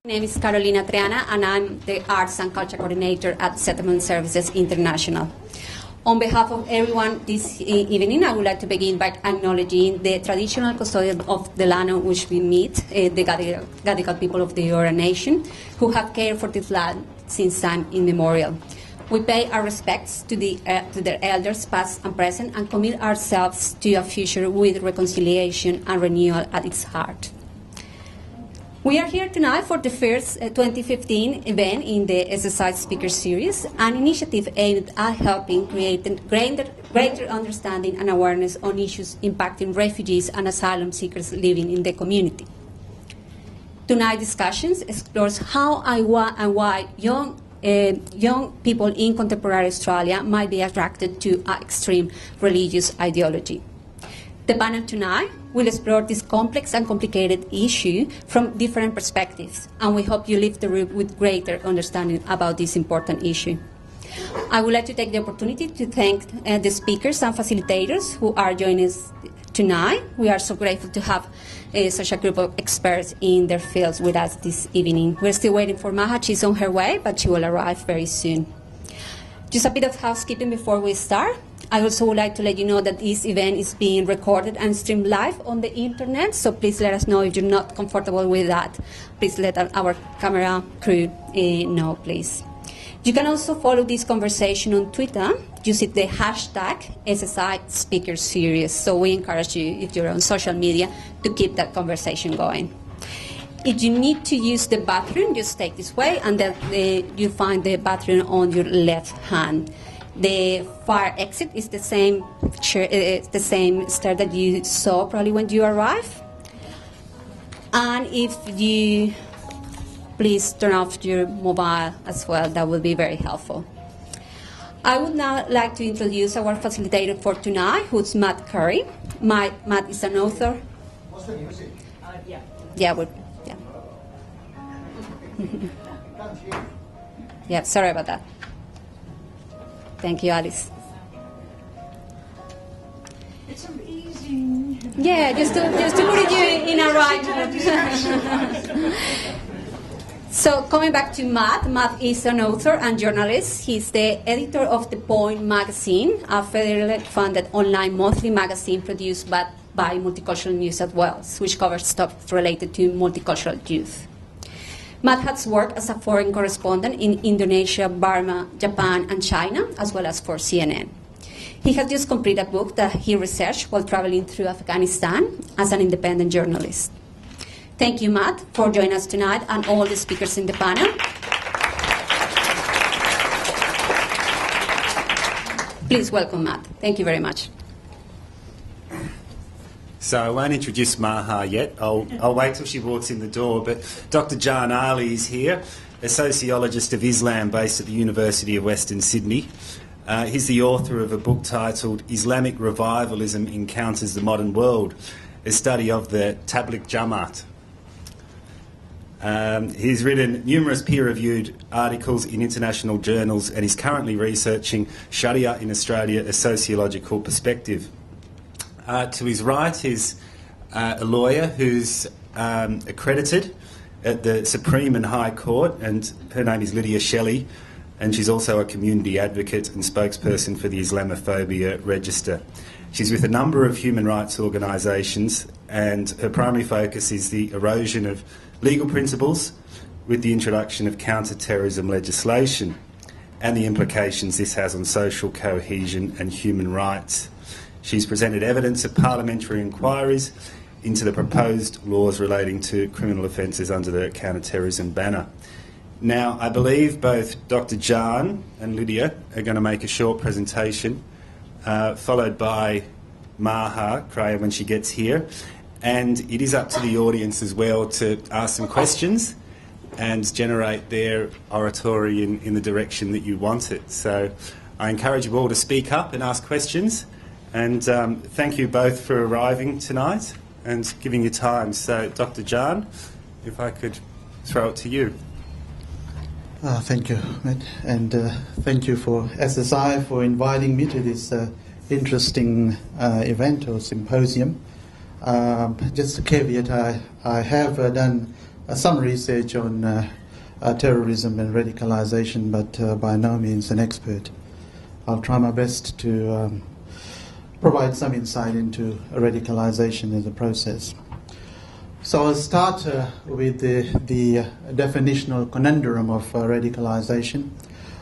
My name is Carolina Triana, and I'm the Arts and Culture Coordinator at Settlement Services International. On behalf of everyone this evening, I would like to begin by acknowledging the traditional custodian of the land on which we meet, the Gadigal people of the Eora Nation, who have cared for this land since time immemorial. We pay our respects to their elders, past and present, and commit ourselves to a future with reconciliation and renewal at its heart. We are here tonight for the first 2015 event in the SSI Speaker Series, an initiative aimed at helping create greater understanding and awareness on issues impacting refugees and asylum seekers living in the community. Tonight's discussions explores how and why young people in contemporary Australia might be attracted to extreme religious ideology. The panel tonight will explore this complex and complicated issue from different perspectives, and we hope you leave the room with greater understanding about this important issue. I would like to take the opportunity to thank the speakers and facilitators who are joining us tonight. We are so grateful to have such a group of experts in their fields with us this evening. We're still waiting for Maha. She's on her way, but she will arrive very soon. Just a bit of housekeeping before we start. I also would like to let you know that this event is being recorded and streamed live on the internet, so please let us know if you're not comfortable with that. Please let our camera crew know, please. You can also follow this conversation on Twitter using the hashtag SSI Speaker Series, so we encourage you, if you're on social media, to keep that conversation going. If you need to use the bathroom, just take this way, and then you find the bathroom on your left hand. The fire exit is the same stair that you saw probably when you arrived. And if you please turn off your mobile as well, that will be very helpful. I would now like to introduce our facilitator for tonight, who's Matt Khoury. Matt is an author. What's the music? Yeah. Yeah, sorry about that. Thank you, Alice. It's amazing. Yeah, just to put you in a right mood. So coming back to Matt is an author and journalist. He's the editor of The Point magazine, a federally funded online monthly magazine produced by Multicultural New South Wales, which covers stuff related to multicultural youth. Matt has worked as a foreign correspondent in Indonesia, Burma, Japan, and China, as well as for CNN. He has just completed a book that he researched while traveling through Afghanistan as an independent journalist. Thank you, Matt, for joining us tonight, and all the speakers in the panel. Please welcome Matt. Thank you very much. So I won't introduce Maha yet. I'll wait till she walks in the door. But Dr. Jan Ali is here, a sociologist of Islam based at the University of Western Sydney. He's the author of a book titled Islamic Revivalism Encounters the Modern World, a study of the Tabligh Jamaat. He's written numerous peer-reviewed articles in international journals and is currently researching Sharia in Australia, a sociological perspective. To his right is a lawyer who's accredited at the Supreme and High Court, and her name is Lydia Shelly, and she's also a community advocate and spokesperson for the Islamophobia Register. She's with a number of human rights organisations, and her primary focus is the erosion of legal principles with the introduction of counter-terrorism legislation and the implications this has on social cohesion and human rights. She's presented evidence of parliamentary inquiries into the proposed laws relating to criminal offences under the counter-terrorism banner. Now, I believe both Dr. Jan and Lydia are going to make a short presentation, followed by Maha Khoury when she gets here. And it is up to the audience as well to ask some questions and generate their oratory in the direction that you want it. So I encourage you all to speak up and ask questions. And thank you both for arriving tonight and giving your time. So, Dr. Jan, if I could throw it to you. Thank you, Matt, and thank you for SSI for inviting me to this interesting event or symposium. Just a caveat, I have done some research on terrorism and radicalization, but by no means an expert. I'll try my best to provide some insight into radicalization as a process. So I'll start with the definitional conundrum of radicalization.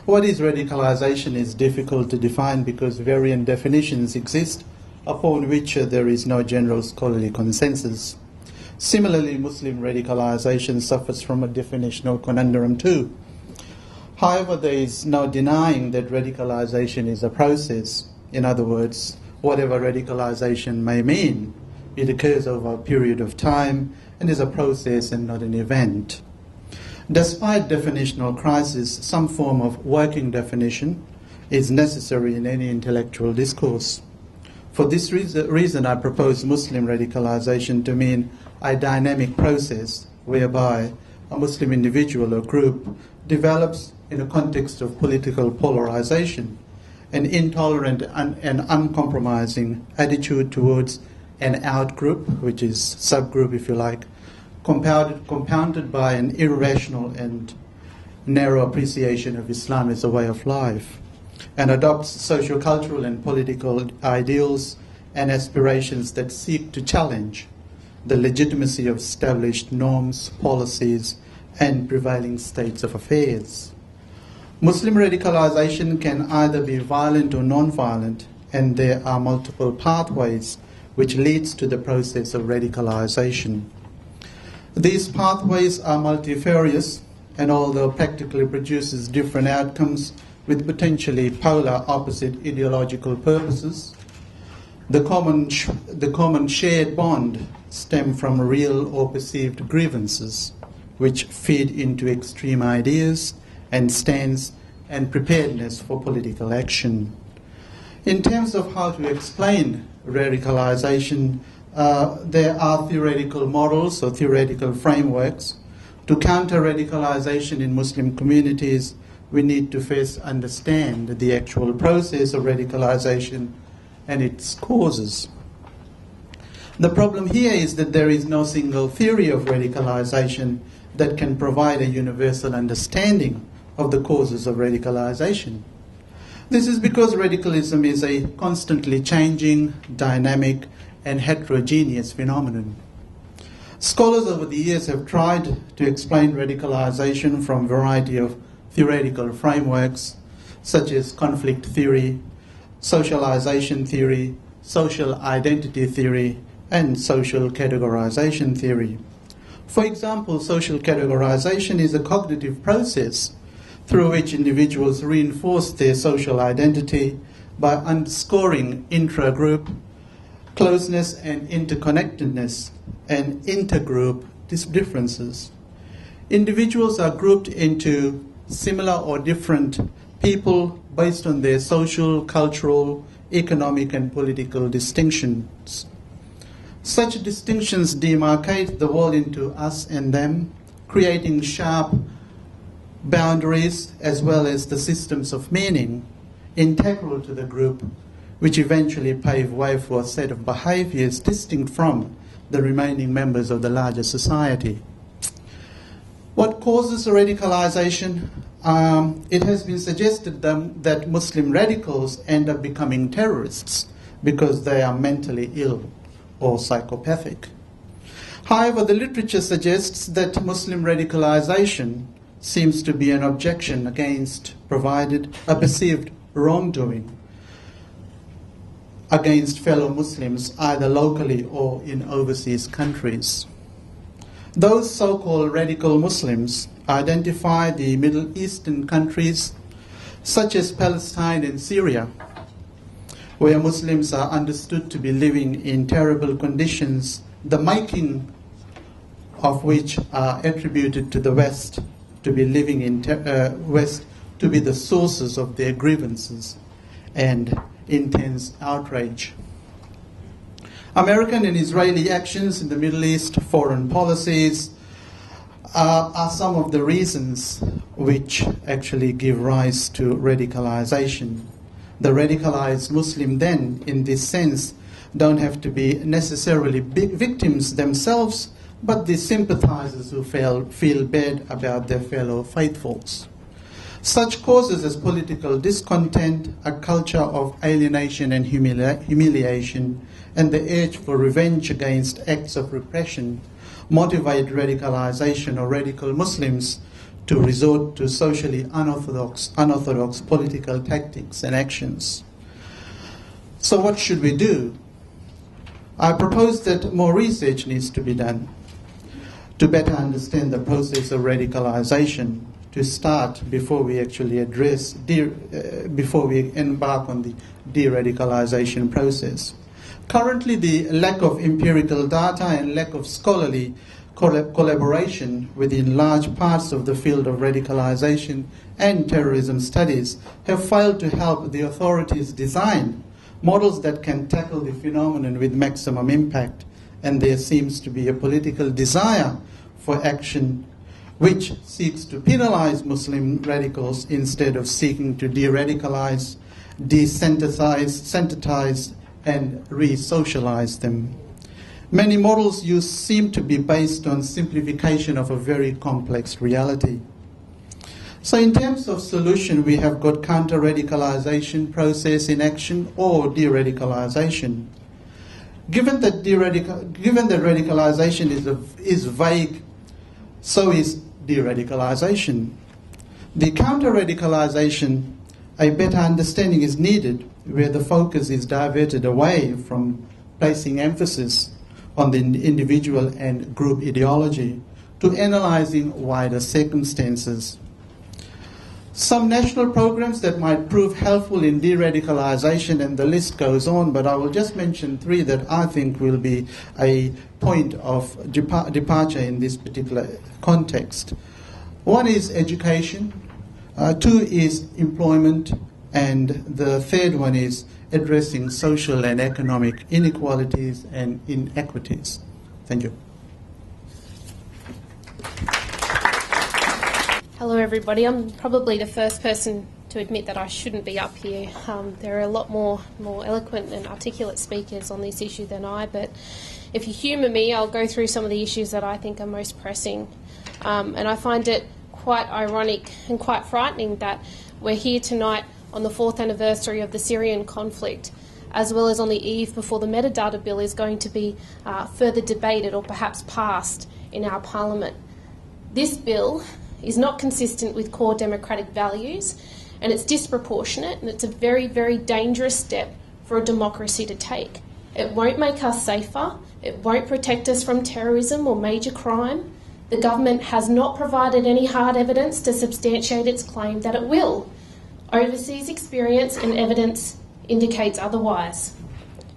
What is radicalization is difficult to define because variant definitions exist upon which there is no general scholarly consensus. Similarly, Muslim radicalization suffers from a definitional conundrum too. However, there is no denying that radicalization is a process. In other words, whatever radicalization may mean, it occurs over a period of time and is a process and not an event. Despite definitional crisis, some form of working definition is necessary in any intellectual discourse. For this reason, I propose Muslim radicalization to mean a dynamic process whereby a Muslim individual or group develops in a context of political polarization an intolerant and uncompromising attitude towards an outgroup, which is subgroup if you like, compounded by an irrational and narrow appreciation of Islam as a way of life, and adopts socio-cultural and political ideals and aspirations that seek to challenge the legitimacy of established norms, policies, and prevailing states of affairs. Muslim radicalization can either be violent or non-violent, and there are multiple pathways which leads to the process of radicalization. These pathways are multifarious, and although practically produces different outcomes with potentially polar opposite ideological purposes, the common shared bond stem from real or perceived grievances, which feed into extreme ideas and stance and preparedness for political action. In terms of how to explain radicalization, there are theoretical models or theoretical frameworks. To counter radicalization in Muslim communities, we need to first understand the actual process of radicalization and its causes. The problem here is that there is no single theory of radicalization that can provide a universal understanding of the causes of radicalization. This is because radicalism is a constantly changing, dynamic, and heterogeneous phenomenon. Scholars over the years have tried to explain radicalization from a variety of theoretical frameworks, such as conflict theory, socialization theory, social identity theory, and social categorization theory. For example, social categorization is a cognitive process through which individuals reinforce their social identity by underscoring intra-group closeness and interconnectedness and intergroup differences. Individuals are grouped into similar or different people based on their social, cultural, economic, and political distinctions. Such distinctions demarcate the world into us and them, creating sharp boundaries as well as the systems of meaning integral to the group, which eventually pave way for a set of behaviours distinct from the remaining members of the larger society. What causes radicalization? It has been suggested that Muslim radicals end up becoming terrorists because they are mentally ill or psychopathic. However, the literature suggests that Muslim radicalization seems to be an objection against provided a perceived wrongdoing against fellow Muslims, either locally or in overseas countries. Those so-called radical Muslims identify the Middle Eastern countries such as Palestine and Syria, where Muslims are understood to be living in terrible conditions, the making of which are attributed to the West, to be living in West, to be the sources of their grievances and intense outrage. American and Israeli actions in the Middle East, foreign policies, are some of the reasons which actually give rise to radicalization. The radicalized Muslim then, in this sense, don't have to be necessarily big victims themselves, but the sympathizers who feel bad about their fellow faithfuls. Such causes as political discontent, a culture of alienation and humiliation, and the urge for revenge against acts of repression motivate radicalization or radical Muslims to resort to socially unorthodox political tactics and actions. So what should we do? I propose that more research needs to be done to better understand the process of radicalization, to start before we actually before we embark on the de-radicalization process. Currently, the lack of empirical data and lack of scholarly collaboration within large parts of the field of radicalization and terrorism studies have failed to help the authorities design models that can tackle the phenomenon with maximum impact, and there seems to be a political desire for action which seeks to penalize Muslim radicals instead of seeking to de-radicalize, desensitize, and re-socialize them. Many models used seem to be based on simplification of a very complex reality. So in terms of solution, we have got counter-radicalization process in action or de-radicalization. Given that radicalization is vague, so is de-radicalization. The counter-radicalization, a better understanding is needed where the focus is diverted away from placing emphasis on the individual and group ideology to analyzing wider circumstances. Some national programs that might prove helpful in de-radicalization, and the list goes on, but I will just mention three that I think will be a point of departure in this particular context. One is education, two is employment, and the third one is addressing social and economic inequalities and inequities. Thank you. Hello everybody. I'm probably the first person to admit that I shouldn't be up here. There are a lot more eloquent and articulate speakers on this issue than I, but if you humour me, I'll go through some of the issues that I think are most pressing. And I find it quite ironic and quite frightening that we're here tonight on the 4th anniversary of the Syrian conflict, as well as on the eve before the metadata bill is going to be further debated or perhaps passed in our parliament. This bill is not consistent with core democratic values, and it's disproportionate, and it's a very, very dangerous step for a democracy to take. It won't make us safer, it won't protect us from terrorism or major crime. The government has not provided any hard evidence to substantiate its claim that it will. Overseas experience and evidence indicates otherwise.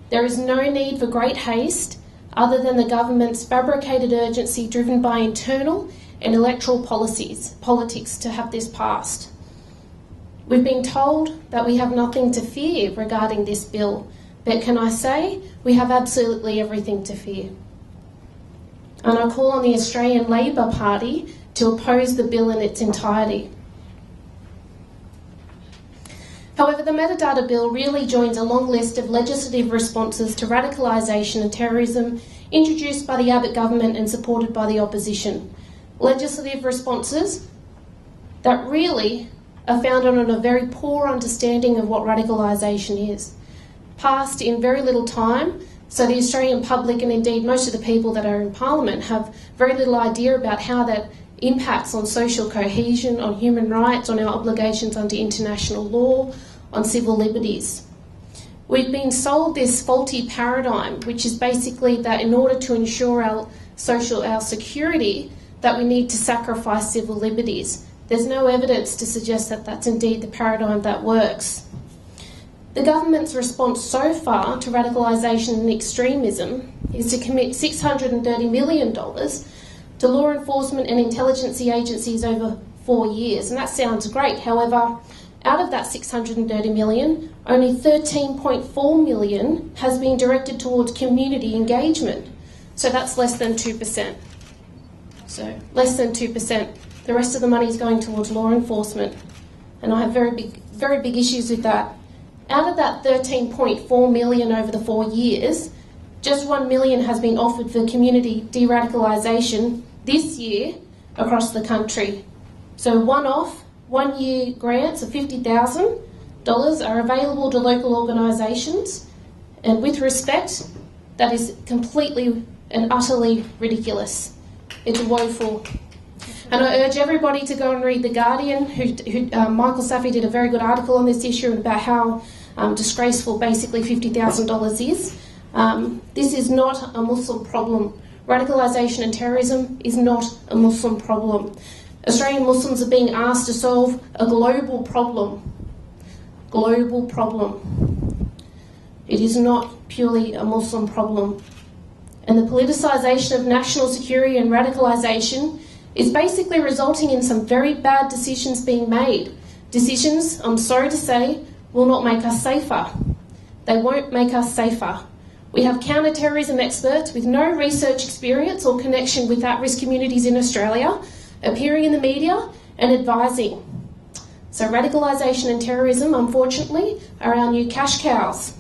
There is no need for great haste other than the government's fabricated urgency driven by internal and electoral politics to have this passed. We've been told that we have nothing to fear regarding this bill, but can I say we have absolutely everything to fear. And I call on the Australian Labor Party to oppose the bill in its entirety. However, the metadata bill really joins a long list of legislative responses to radicalisation and terrorism introduced by the Abbott government and supported by the opposition. Legislative responses that really are founded on a very poor understanding of what radicalisation is. Passed in very little time, so the Australian public and indeed most of the people that are in Parliament have very little idea about how that impacts on social cohesion, on human rights, on our obligations under international law, on civil liberties. We've been sold this faulty paradigm, which is basically that in order to ensure our security, that we need to sacrifice civil liberties. There's no evidence to suggest that that's indeed the paradigm that works. The government's response so far to radicalisation and extremism is to commit $630 million to law enforcement and intelligence agencies over 4 years, and that sounds great. However, out of that $630 million, only $13.4 million has been directed towards community engagement. So that's less than 2%. So less than 2%. The rest of the money is going towards law enforcement, and I have very big issues with that. Out of that $13.4 million over the 4 years, just $1 million has been offered for community de-radicalisation this year across the country. So one-off, one-year grants of $50,000 are available to local organisations, and with respect, that is completely and utterly ridiculous. It's woeful. And I urge everybody to go and read The Guardian, Michael Safi did a very good article on this issue about how disgraceful basically $50,000 is. This is not a Muslim problem. Radicalisation and terrorism is not a Muslim problem. Australian Muslims are being asked to solve a global problem. Global problem. It is not purely a Muslim problem. And the politicisation of national security and radicalisation is basically resulting in some very bad decisions being made. Decisions, I'm sorry to say, will not make us safer. They won't make us safer. We have counter-terrorism experts with no research experience or connection with at-risk communities in Australia appearing in the media and advising. So radicalisation and terrorism, unfortunately, are our new cash cows.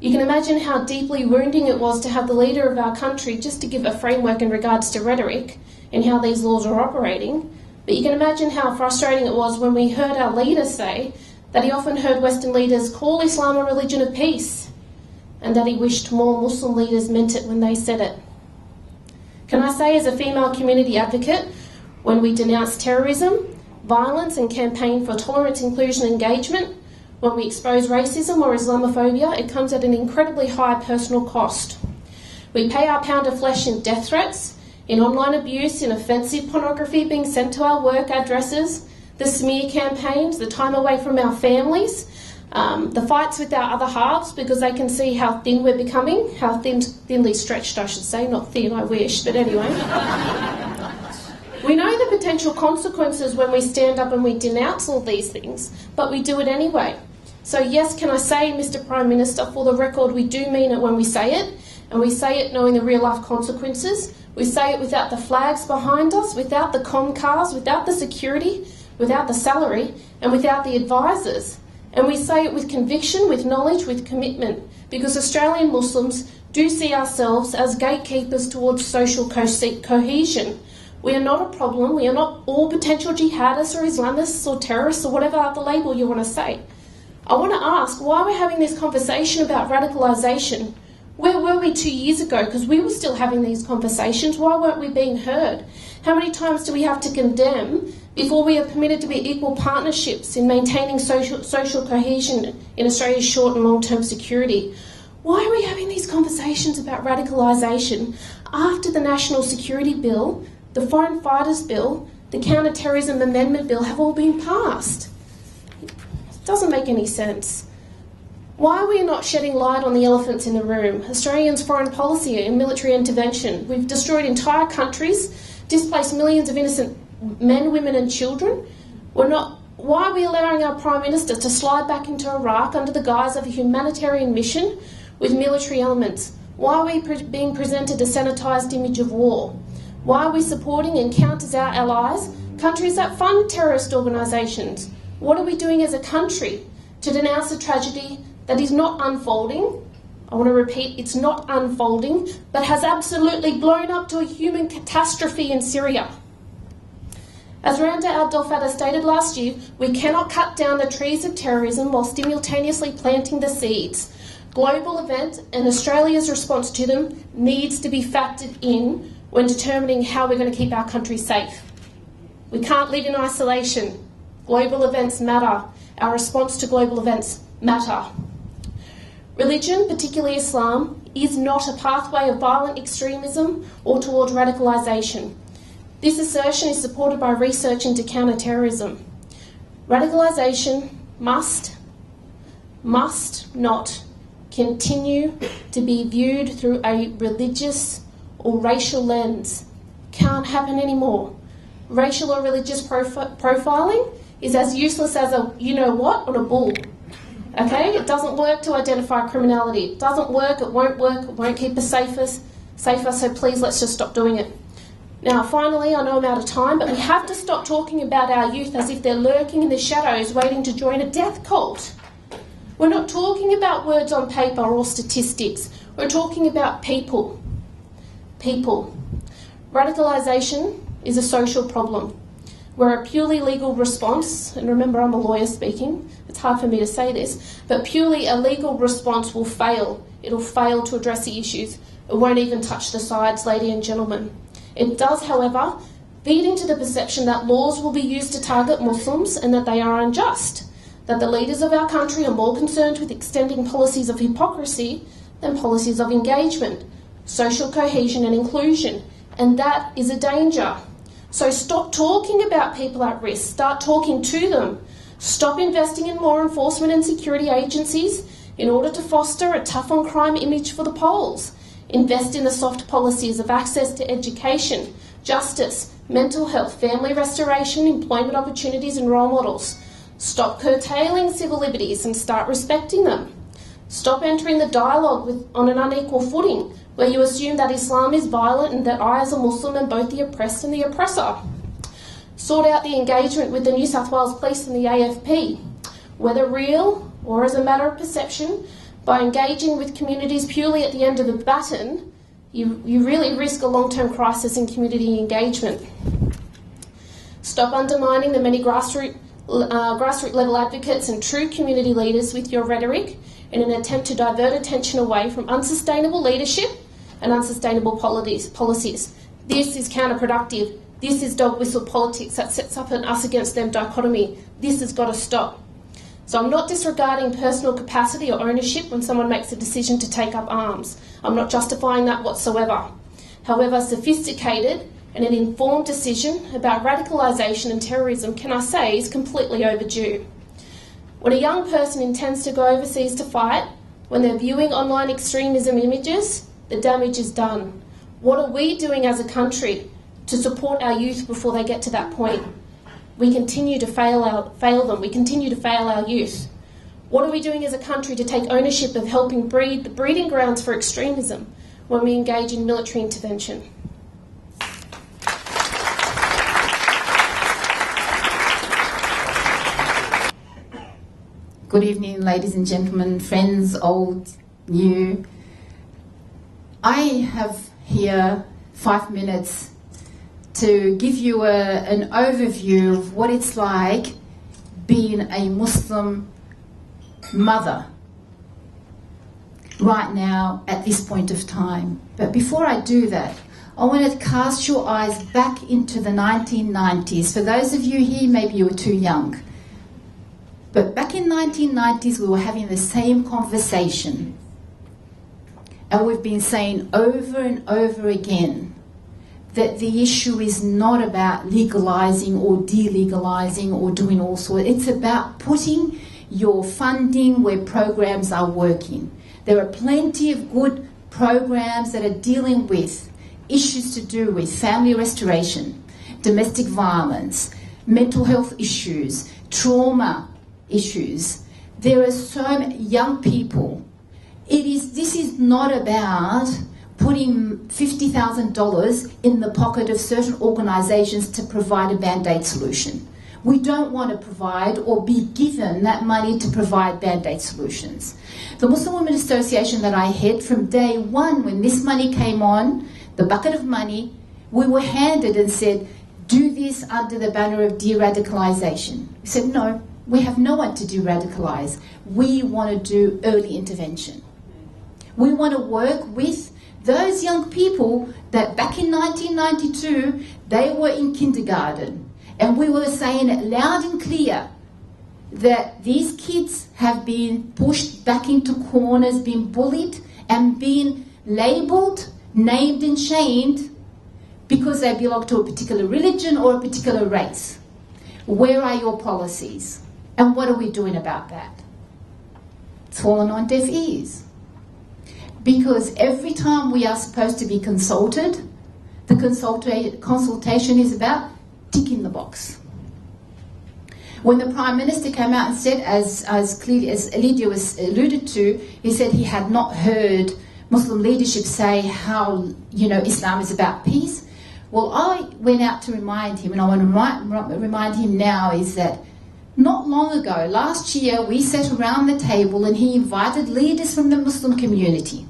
You can imagine how deeply wounding it was to have the leader of our country, just to give a framework in regards to rhetoric and how these laws are operating, but you can imagine how frustrating it was when we heard our leader say that he often heard Western leaders call Islam a religion of peace, and that he wished more Muslim leaders meant it when they said it. Can I say, as a female community advocate, when we denounce terrorism, violence and campaign for tolerance, inclusion and engagement, when we expose racism or Islamophobia, it comes at an incredibly high personal cost. We pay our pound of flesh in death threats, in online abuse, in offensive pornography being sent to our work addresses, the smear campaigns, the time away from our families, the fights with our other halves because they can see how thin we're becoming, how thinly stretched I should say, not thin, I wish, but anyway. We know the potential consequences when we stand up and we denounce all these things, but we do it anyway. So yes, can I say, Mr Prime Minister, for the record, we do mean it when we say it, and we say it knowing the real life consequences. We say it without the flags behind us, without the com cars, without the security, without the salary, and without the advisors. And we say it with conviction, with knowledge, with commitment, because Australian Muslims do see ourselves as gatekeepers towards social cohesion. We are not a problem. We are not all potential jihadists or Islamists or terrorists or whatever other label you want to say. I want to ask why we're having this conversation about radicalisation. Where were we 2 years ago? Because we were still having these conversations. Why weren't we being heard? How many times do we have to condemn before we are permitted to be equal partnerships in maintaining social cohesion in Australia's short and long-term security? Why are we having these conversations about radicalisation after the National Security Bill, the Foreign Fighters Bill, the Counter-Terrorism Amendment Bill have all been passed? It doesn't make any sense. Why are we not shedding light on the elephants in the room? Australians' foreign policy and military intervention. We've destroyed entire countries, displaced millions of innocent men, women and children. Why are we allowing our Prime Minister to slide back into Iraq under the guise of a humanitarian mission with military elements? Why are we being presented a sanitised image of war? Why are we supporting and count as our allies countries that fund terrorist organisations? What are we doing as a country to denounce a tragedy that is not unfolding? I want to repeat, it's not unfolding, but has absolutely blown up to a human catastrophe in Syria. As Randa Abdel stated last year, we cannot cut down the trees of terrorism while simultaneously planting the seeds. Global events and Australia's response to them needs to be factored in when determining how we're going to keep our country safe. We can't live in isolation. Global events matter. Our response to global events matter. Religion, particularly Islam, is not a pathway of violent extremism or towards radicalisation. This assertion is supported by research into counter-terrorism. Radicalisation must not continue to be viewed through a religious or racial lens. Can't happen anymore. Racial or religious profiling is as useless as a you-know-what on a bull. Okay? It doesn't work to identify criminality. It doesn't work, it won't keep us safer, so please let's just stop doing it. Now, finally, I know I'm out of time, but we have to stop talking about our youth as if they're lurking in the shadows waiting to join a death cult. We're not talking about words on paper or statistics. We're talking about people. People. Radicalisation is a social problem where a purely legal response, and remember I'm a lawyer speaking, it's hard for me to say this, but purely a legal response will fail. It'll fail to address the issues. It won't even touch the sides, ladies and gentlemen. It does, however, feed into the perception that laws will be used to target Muslims and that they are unjust, that the leaders of our country are more concerned with extending policies of hypocrisy than policies of engagement, social cohesion and inclusion, and that is a danger. So stop talking about people at risk, start talking to them. Stop investing in more enforcement and security agencies in order to foster a tough on crime image for the polls. Invest in the soft policies of access to education, justice, mental health, family restoration, employment opportunities and role models. Stop curtailing civil liberties and start respecting them. Stop entering the dialogue on an unequal footing, where you assume that Islam is violent and that I as a Muslim am both the oppressed and the oppressor. Sort out the engagement with the New South Wales Police and the AFP, whether real or as a matter of perception. By engaging with communities purely at the end of the baton, you really risk a long-term crisis in community engagement. Stop undermining the many grassroots level advocates and true community leaders with your rhetoric in an attempt to divert attention away from unsustainable leadership and unsustainable policies. This is counterproductive. This is dog whistle politics that sets up an us against them dichotomy. This has got to stop. So I'm not disregarding personal capacity or ownership when someone makes a decision to take up arms. I'm not justifying that whatsoever. However, sophisticated and an informed decision about radicalisation and terrorism, can I say, is completely overdue. When a young person intends to go overseas to fight, when they're viewing online extremism images, the damage is done. What are we doing as a country to support our youth before they get to that point? We continue to fail them. We continue to fail our youth. What are we doing as a country to take ownership of helping breed the breeding grounds for extremism when we engage in military intervention? Good evening, ladies and gentlemen, friends, old, new. I have here 5 minutes to give you an overview of what it's like being a Muslim mother right now at this point of time. But before I do that, I want to cast your eyes back into the 1990s. For those of you here, maybe you were too young. But back in 1990s, we were having the same conversation. And we've been saying over and over again that the issue is not about legalising or delegalising or doing all sorts. It's about putting your funding where programs are working. There are plenty of good programs that are dealing with issues to do with family restoration, domestic violence, mental health issues, trauma issues. There are so many young people. This is not about putting $50,000 in the pocket of certain organisations to provide a Band-Aid solution. We don't want to provide or be given that money to provide Band-Aid solutions. The Muslim Women Association that I head, from day one, when this money came on, the bucket of money, we were handed and said, do this under the banner of de-radicalisation. We said, no, we have no one to de-radicalise. We want to do early intervention. We want to work with those young people that back in 1992, they were in kindergarten. And we were saying it loud and clear that these kids have been pushed back into corners, been bullied and been labelled, named and shamed because they belong to a particular religion or a particular race. Where are your policies? And what are we doing about that? It's fallen on deaf ears. Because every time we are supposed to be consulted, the consultation is about ticking the box. When the Prime Minister came out and said, as clearly as Lydia was alluded to, he said he had not heard Muslim leadership say how, Islam is about peace. Well, I went out to remind him, and I want to remind him now, is that not long ago, last year, we sat around the table and he invited leaders from the Muslim community.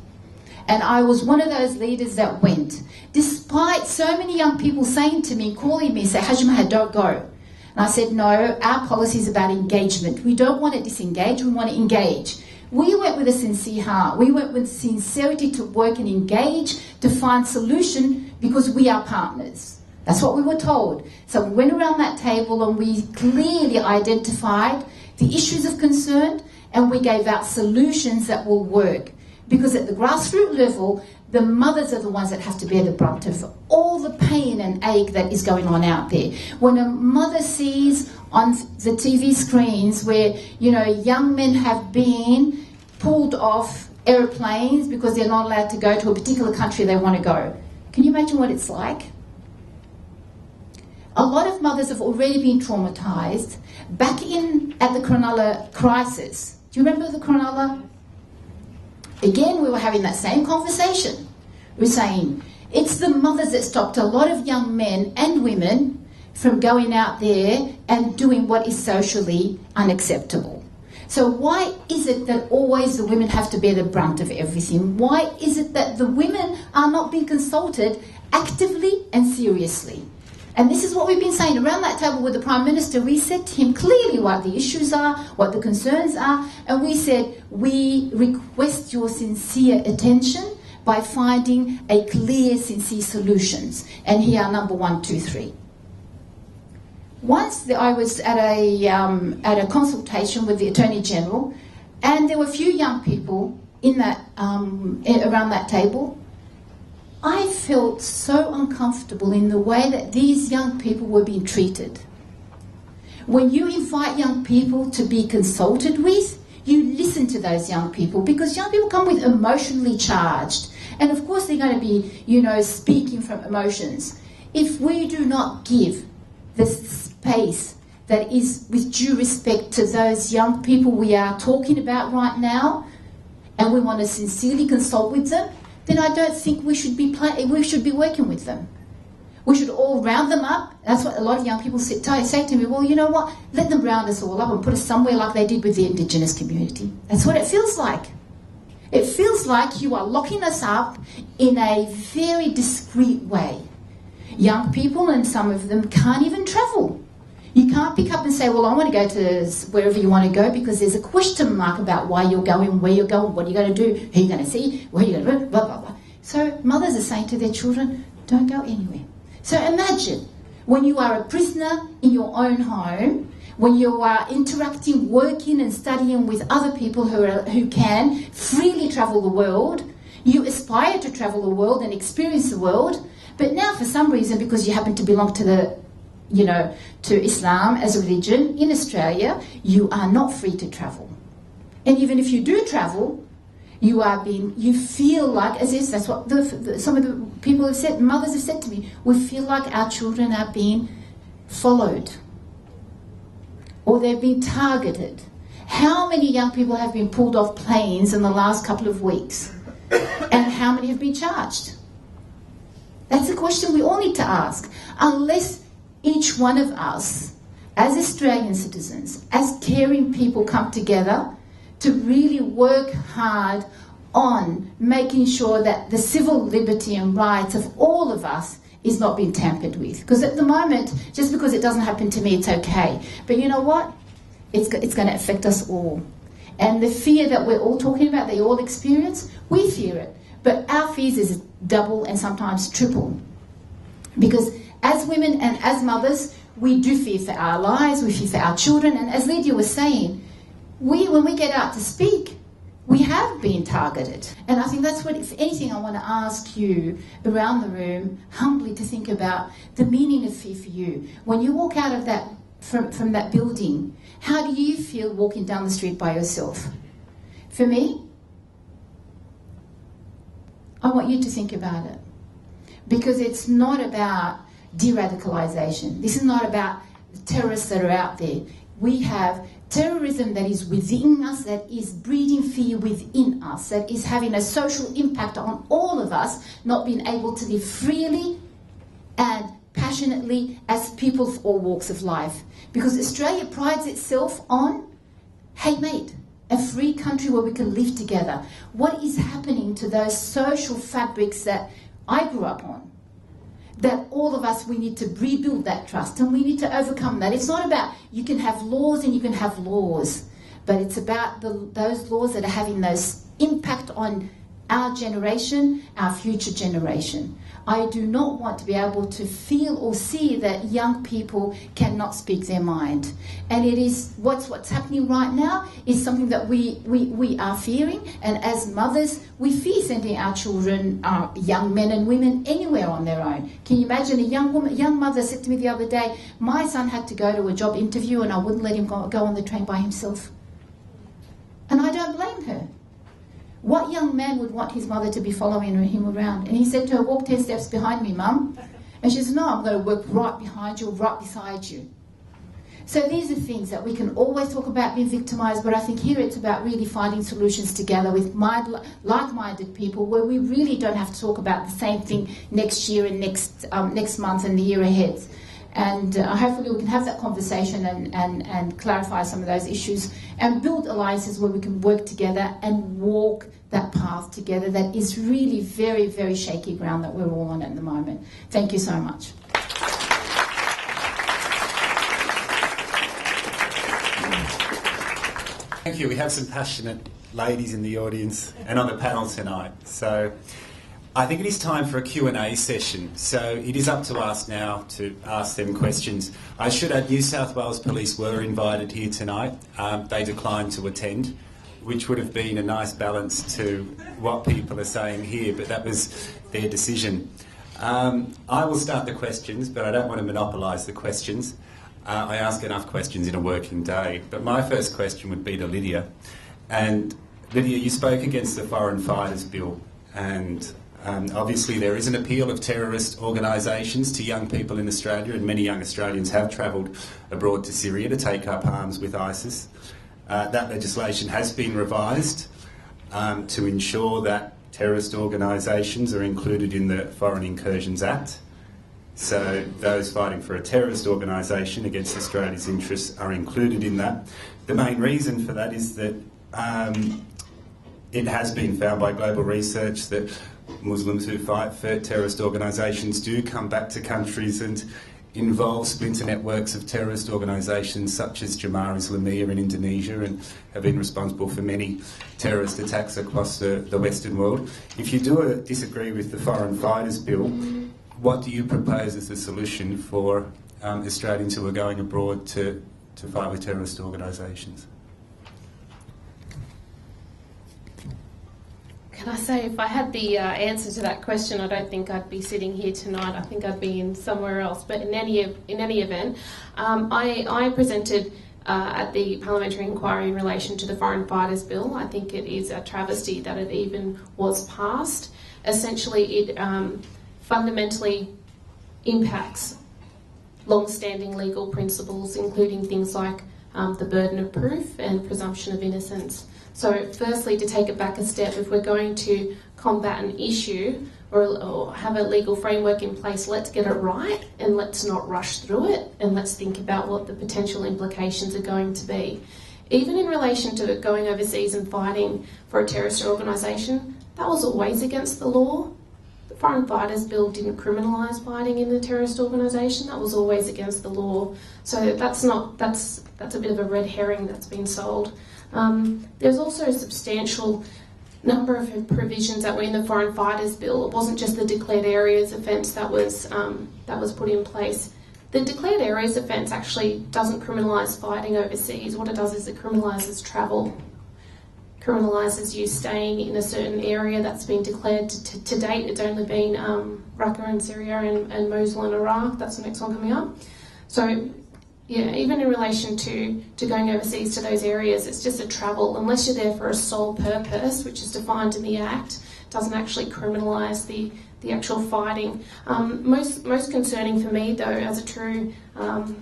And I was one of those leaders that went, despite so many young people saying to me, calling me, say, Hajj Maha, don't go. And I said, no, our policy is about engagement. We don't want to disengage, we want to engage. We went with a sincere heart. We went with sincerity to work and engage, to find solution, because we are partners. That's what we were told. So we went around that table and we clearly identified the issues of concern, and we gave out solutions that will work. Because at the grassroots level, the mothers are the ones that have to bear the brunt of all the pain and ache that is going on out there. When a mother sees on the TV screens where, you know, young men have been pulled off airplanes because they're not allowed to go to a particular country they want to go, can you imagine what it's like? A lot of mothers have already been traumatised. Back in at the Cronulla crisis, do you remember the Cronulla? Again, we were having that same conversation. We were saying, it's the mothers that stopped a lot of young men and women from going out there and doing what is socially unacceptable. So why is it that always the women have to bear the brunt of everything? Why is it that the women are not being consulted actively and seriously? And this is what we've been saying. Around that table with the Prime Minister, we said to him clearly what the issues are, what the concerns are, and we said, we request your sincere attention by finding a clear, sincere solutions. And here are number 1, 2, 3. Once I was at a consultation with the Attorney General, and there were a few young people in that around that table. I felt so uncomfortable in the way that these young people were being treated. When you invite young people to be consulted with, you listen to those young people, because young people come with emotionally charged. And of course they're going to be, you know, speaking from emotions. If we do not give the space that is with due respect to those young people we are talking about right now, and we want to sincerely consult with them, then I don't think we should be working with them. We should all round them up. That's what a lot of young people say to me, well, you know what, let them round us all up and put us somewhere like they did with the Indigenous community. That's what it feels like. It feels like you are locking us up in a very discreet way. Young people, and some of them, can't even travel. You can't pick up and say, well, I want to go to wherever you want to go, because there's a question mark about why you're going, where you're going, what are you going to do, who are you going to see, where are you going to do, blah, blah, blah. So mothers are saying to their children, don't go anywhere. So imagine when you are a prisoner in your own home, when you are interacting, working and studying with other people who can freely travel the world. You aspire to travel the world and experience the world, but now for some reason, because you happen to belong to to Islam as a religion in Australia, you are not free to travel. And even if you do travel, you feel like, as if that's what some of the people have said, mothers have said to me, we feel like our children are being followed, or they're being targeted. How many young people have been pulled off planes in the last couple of weeks? And how many have been charged? That's a question we all need to ask. Unless each one of us, as Australian citizens, as caring people, come together to really work hard on making sure that the civil liberty and rights of all of us is not being tampered with. Because at the moment, just because it doesn't happen to me, it's okay. But you know what? It's going to affect us all. And the fear that we're all talking about, they all experience, we fear it. But our fears is double and sometimes triple. Because as women and as mothers, we do fear for our lives, we fear for our children. And as Lydia was saying, when we get out to speak, we have been targeted. And I think that's what, if anything, I want to ask you around the room, humbly, to think about the meaning of fear for you. When you walk out of that, from that building, how do you feel walking down the street by yourself? For me, I want you to think about it. Because it's not about de-radicalisation. This is not about the terrorists that are out there. We have terrorism that is within us, that is breeding fear within us, that is having a social impact on all of us, not being able to live freely and passionately as people of all walks of life. Because Australia prides itself on, hey mate, a free country where we can live together. What is happening to those social fabrics that I grew up on? That all of us, we need to rebuild that trust, and we need to overcome that. It's not about you can have laws and you can have laws, but it's about those laws that are having those impact on our generation, our future generation. I do not want to be able to feel or see that young people cannot speak their mind. And it is what's happening right now is something that we are fearing. And as mothers, we fear sending our children, our young men and women, anywhere on their own. Can you imagine a young mother said to me the other day, my son had to go to a job interview and I wouldn't let him go on the train by himself. And I don't blame her. What young man would want his mother to be following him around? And he said to her, walk 10 steps behind me, Mum. And she said, no, I'm going to work right behind you, right beside you. So these are things that we can always talk about being victimised, but I think here it's about really finding solutions together with like-minded people where we really don't have to talk about the same thing next year and next month and the year ahead. And hopefully we can have that conversation and clarify some of those issues and build alliances where we can work together and walk that path together that is really very, very shaky ground that we're all on at the moment. Thank you so much. Thank you. We have some passionate ladies in the audience and on the panel tonight. So I think it is time for a Q&A session. So it is up to us now to ask them questions. I should add, New South Wales Police were invited here tonight. They declined to attend, which would have been a nice balance to what people are saying here, but that was their decision. I will start the questions, but I don't want to monopolise the questions. I ask enough questions in a working day. But my first question would be to Lydia. And Lydia, you spoke against the Foreign Fighters Bill, and obviously there is an appeal of terrorist organisations to young people in Australia, and many young Australians have travelled abroad to Syria to take up arms with ISIS. That legislation has been revised to ensure that terrorist organisations are included in the Foreign Incursions Act. So those fighting for a terrorist organisation against Australia's interests are included in that. The main reason for that is that it has been found by global research that Muslims who fight for terrorist organisations do come back to countries and involve splinter networks of terrorist organisations such as Jemaah Islamiyah in Indonesia, and have been responsible for many terrorist attacks across the Western world. If you do disagree with the Foreign Fighters Bill, what do you propose as a solution for Australians who are going abroad to fight with terrorist organisations? Can I say, if I had the answer to that question, I don't think I'd be sitting here tonight. I think I'd be in somewhere else. But in any event, I presented at the parliamentary inquiry in relation to the Foreign Fighters Bill. I think it is a travesty that it even was passed. Essentially, it fundamentally impacts long-standing legal principles, including things like the burden of proof and presumption of innocence. So firstly, to take it back a step, if we're going to combat an issue or have a legal framework in place, let's get it right and let's not rush through it, and let's think about what the potential implications are going to be. Even in relation to going overseas and fighting for a terrorist organisation, that was always against the law. The Foreign Fighters Bill didn't criminalise fighting in a terrorist organisation. That was always against the law. So that's a bit of a red herring that's been sold. There's also a substantial number of provisions that were in the Foreign Fighters Bill. It wasn't just the declared areas offence that was put in place. The declared areas offence actually doesn't criminalise fighting overseas. What it does is it criminalises travel. Criminalises you staying in a certain area that's been declared. To date, it's only been Raqqa in Syria and Mosul in Iraq. That's the next one coming up. So, yeah, even in relation to going overseas to those areas, it's just a travel. Unless you're there for a sole purpose, which is defined in the Act, it doesn't actually criminalise the actual fighting. Most concerning for me, though, as a true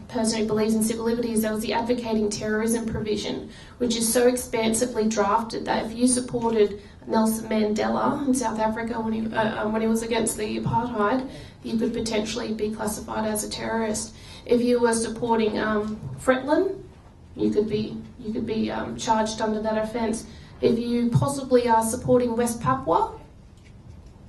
person who believes in civil liberties, there was the advocating terrorism provision, which is so expansively drafted that if you supported Nelson Mandela in South Africa when he was against the apartheid, you could potentially be classified as a terrorist. If you were supporting Fretlin you could be charged under that offence. If you possibly are supporting West Papua,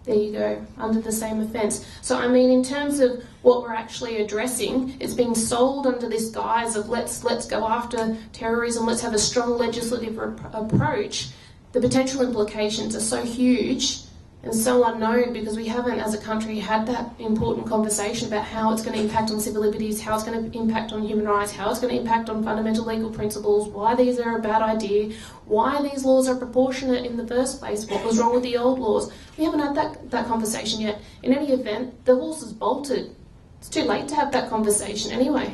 there you go, under the same offence. So I mean, in terms of what we're actually addressing, it's being sold under this guise of let's go after terrorism, let's have a strong legislative approach. The potential implications are so huge and so unknown because we haven't, as a country, had that important conversation about how it's going to impact on civil liberties, how it's going to impact on human rights, how it's going to impact on fundamental legal principles, why these are a bad idea, why these laws are proportionate in the first place, what was wrong with the old laws. We haven't had that conversation yet. In any event, the horse is bolted. It's too late to have that conversation anyway.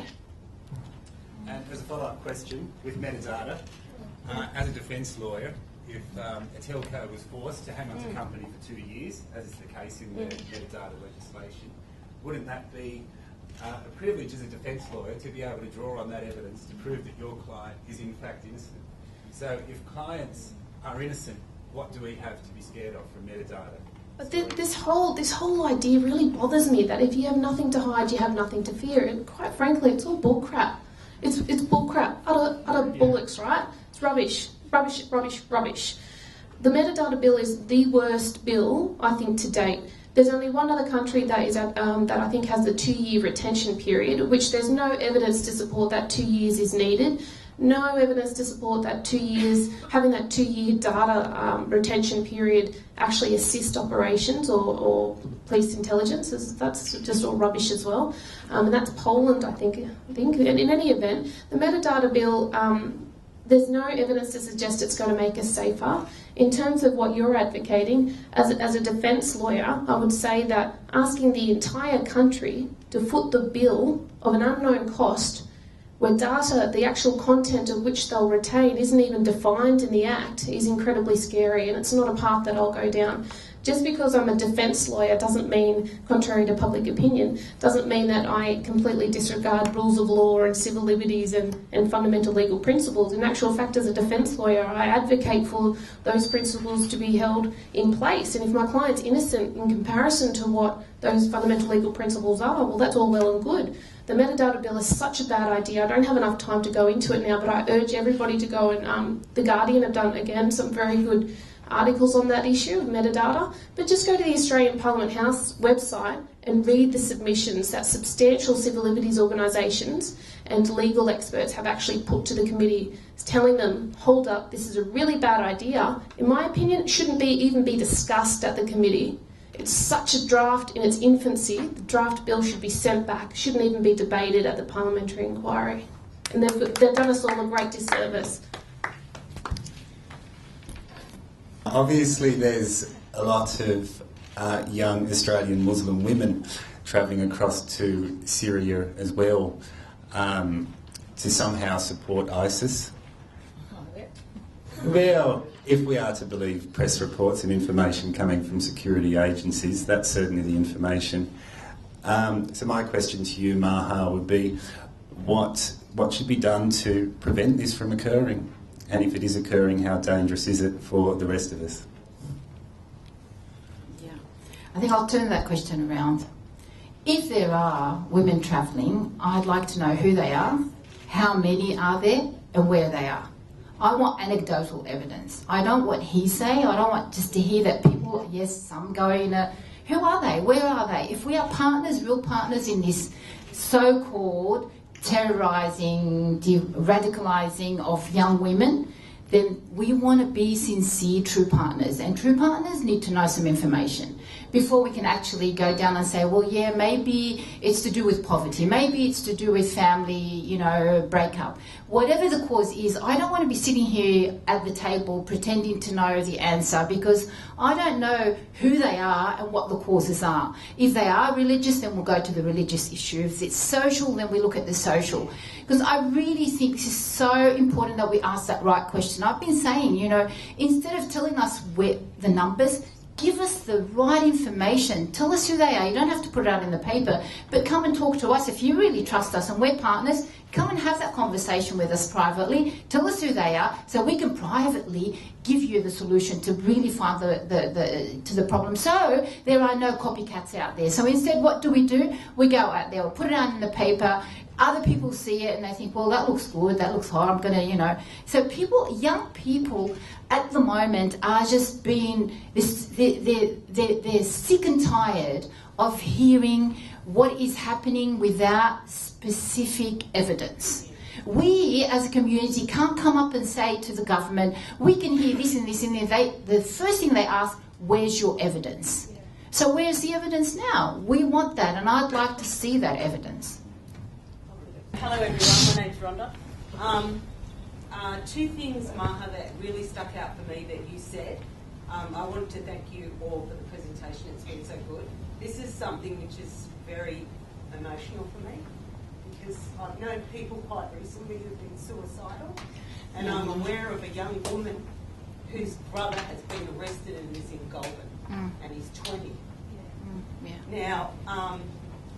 And as a follow-up question, with metadata, as a defence lawyer, if a telco was forced to hang on to company for 2 years, as is the case in the metadata legislation, wouldn't that be a privilege as a defence lawyer to be able to draw on that evidence to prove that your client is in fact innocent? So if clients are innocent, what do we have to be scared of from metadata? But this whole idea really bothers me, that if you have nothing to hide, you have nothing to fear. And quite frankly, it's all bullcrap. It's bullcrap, utter bullocks, right? It's rubbish. Rubbish. The metadata bill is the worst bill, I think, to date. There's only one other country that is that I think has the 2-year retention period, which there's no evidence to support that 2 years is needed. No evidence to support that 2 years, having that 2-year data retention period actually assist operations or police intelligence. That's just all rubbish as well. And that's Poland, I think. And in any event, the metadata bill, there's no evidence to suggest it's going to make us safer. In terms of what you're advocating, as a defence lawyer, I would say that asking the entire country to foot the bill of an unknown cost, where data, the actual content of which they'll retain, isn't even defined in the Act, is incredibly scary, and it's not a path that I'll go down. Just because I'm a defence lawyer doesn't mean, contrary to public opinion, doesn't mean that I completely disregard rules of law and civil liberties and fundamental legal principles. In actual fact, as a defence lawyer, I advocate for those principles to be held in place. And if my client's innocent in comparison to what those fundamental legal principles are, well, that's all well and good. The metadata bill is such a bad idea. I don't have enough time to go into it now, but I urge everybody to go and The Guardian have done, again, some very good articles on that issue of metadata, but just go to the Australian Parliament House website and read the submissions that substantial civil liberties organisations and legal experts have actually put to the committee, telling them, hold up, this is a really bad idea. In my opinion, it shouldn't even be discussed at the committee. It's such a draft in its infancy. The draft bill should be sent back, shouldn't even be debated at the parliamentary inquiry. And they've done us all a great disservice. Obviously, there's a lot of young Australian Muslim women travelling across to Syria as well to somehow support ISIS. Well, if we are to believe press reports and information coming from security agencies, that's certainly the information. So my question to you, Maha, would be what should be done to prevent this from occurring? And if it is occurring, how dangerous is it for the rest of us? Yeah, I think I'll turn that question around. If there are women travelling, I'd like to know who they are, how many are there, and where they are. I want anecdotal evidence. I don't want hearsay. I don't want just to hear that people, yes, some going, who are they? Where are they? If we are partners, real partners in this so-called terrorising, radicalising of young women, then we want to be sincere, true partners. And true partners need to know some information before we can actually go down and say, well, yeah, maybe it's to do with poverty, maybe it's to do with family, breakup. Whatever the cause is, I don't want to be sitting here at the table pretending to know the answer, because I don't know who they are and what the causes are. If they are religious, then we'll go to the religious issue. If it's social, then we look at the social. Because I really think this is so important that we ask that right question. I've been saying, instead of telling us where the numbers, give us the right information. Tell us who they are. You don't have to put it out in the paper, but come and talk to us. If you really trust us and we're partners, come and have that conversation with us privately. Tell us who they are so we can privately give you the solution to really find to the problem. So there are no copycats out there. So instead, what do? We go out there, we'll put it out in the paper, Other people see it and they think, well, that looks good, that looks hot, I'm going to, you know. So people, young people at the moment are just being, they're sick and tired of hearing what is happening without specific evidence. We, as a community, can't come up and say to the government, we can hear this and this and that. The first thing they ask, where's your evidence? So where's the evidence now? We want that, and I'd like to see that evidence. Hello everyone, my name's Rhonda. Two things, Maha, that really stuck out for me that you said. I wanted to thank you all for the presentation, it's been so good. This is something which is very emotional for me, because I've known people quite recently who've been suicidal, and I'm aware of a young woman whose brother has been arrested and is in Goulburn, and he's 20. Now,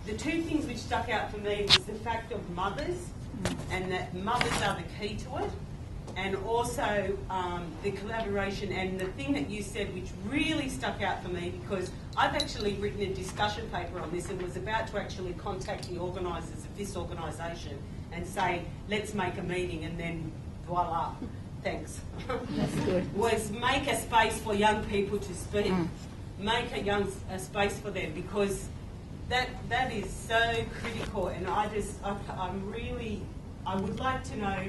the two things which stuck out for me was the fact of mothers, and that mothers are the key to it, and also the collaboration, and the thing that you said which really stuck out for me, because I've actually written a discussion paper on this and was about to actually contact the organisers of this organisation and say, let's make a meeting, and then voila, thanks. That's good. Was make a space for young people to speak, make a space for them, because that is so critical, and I would like to know,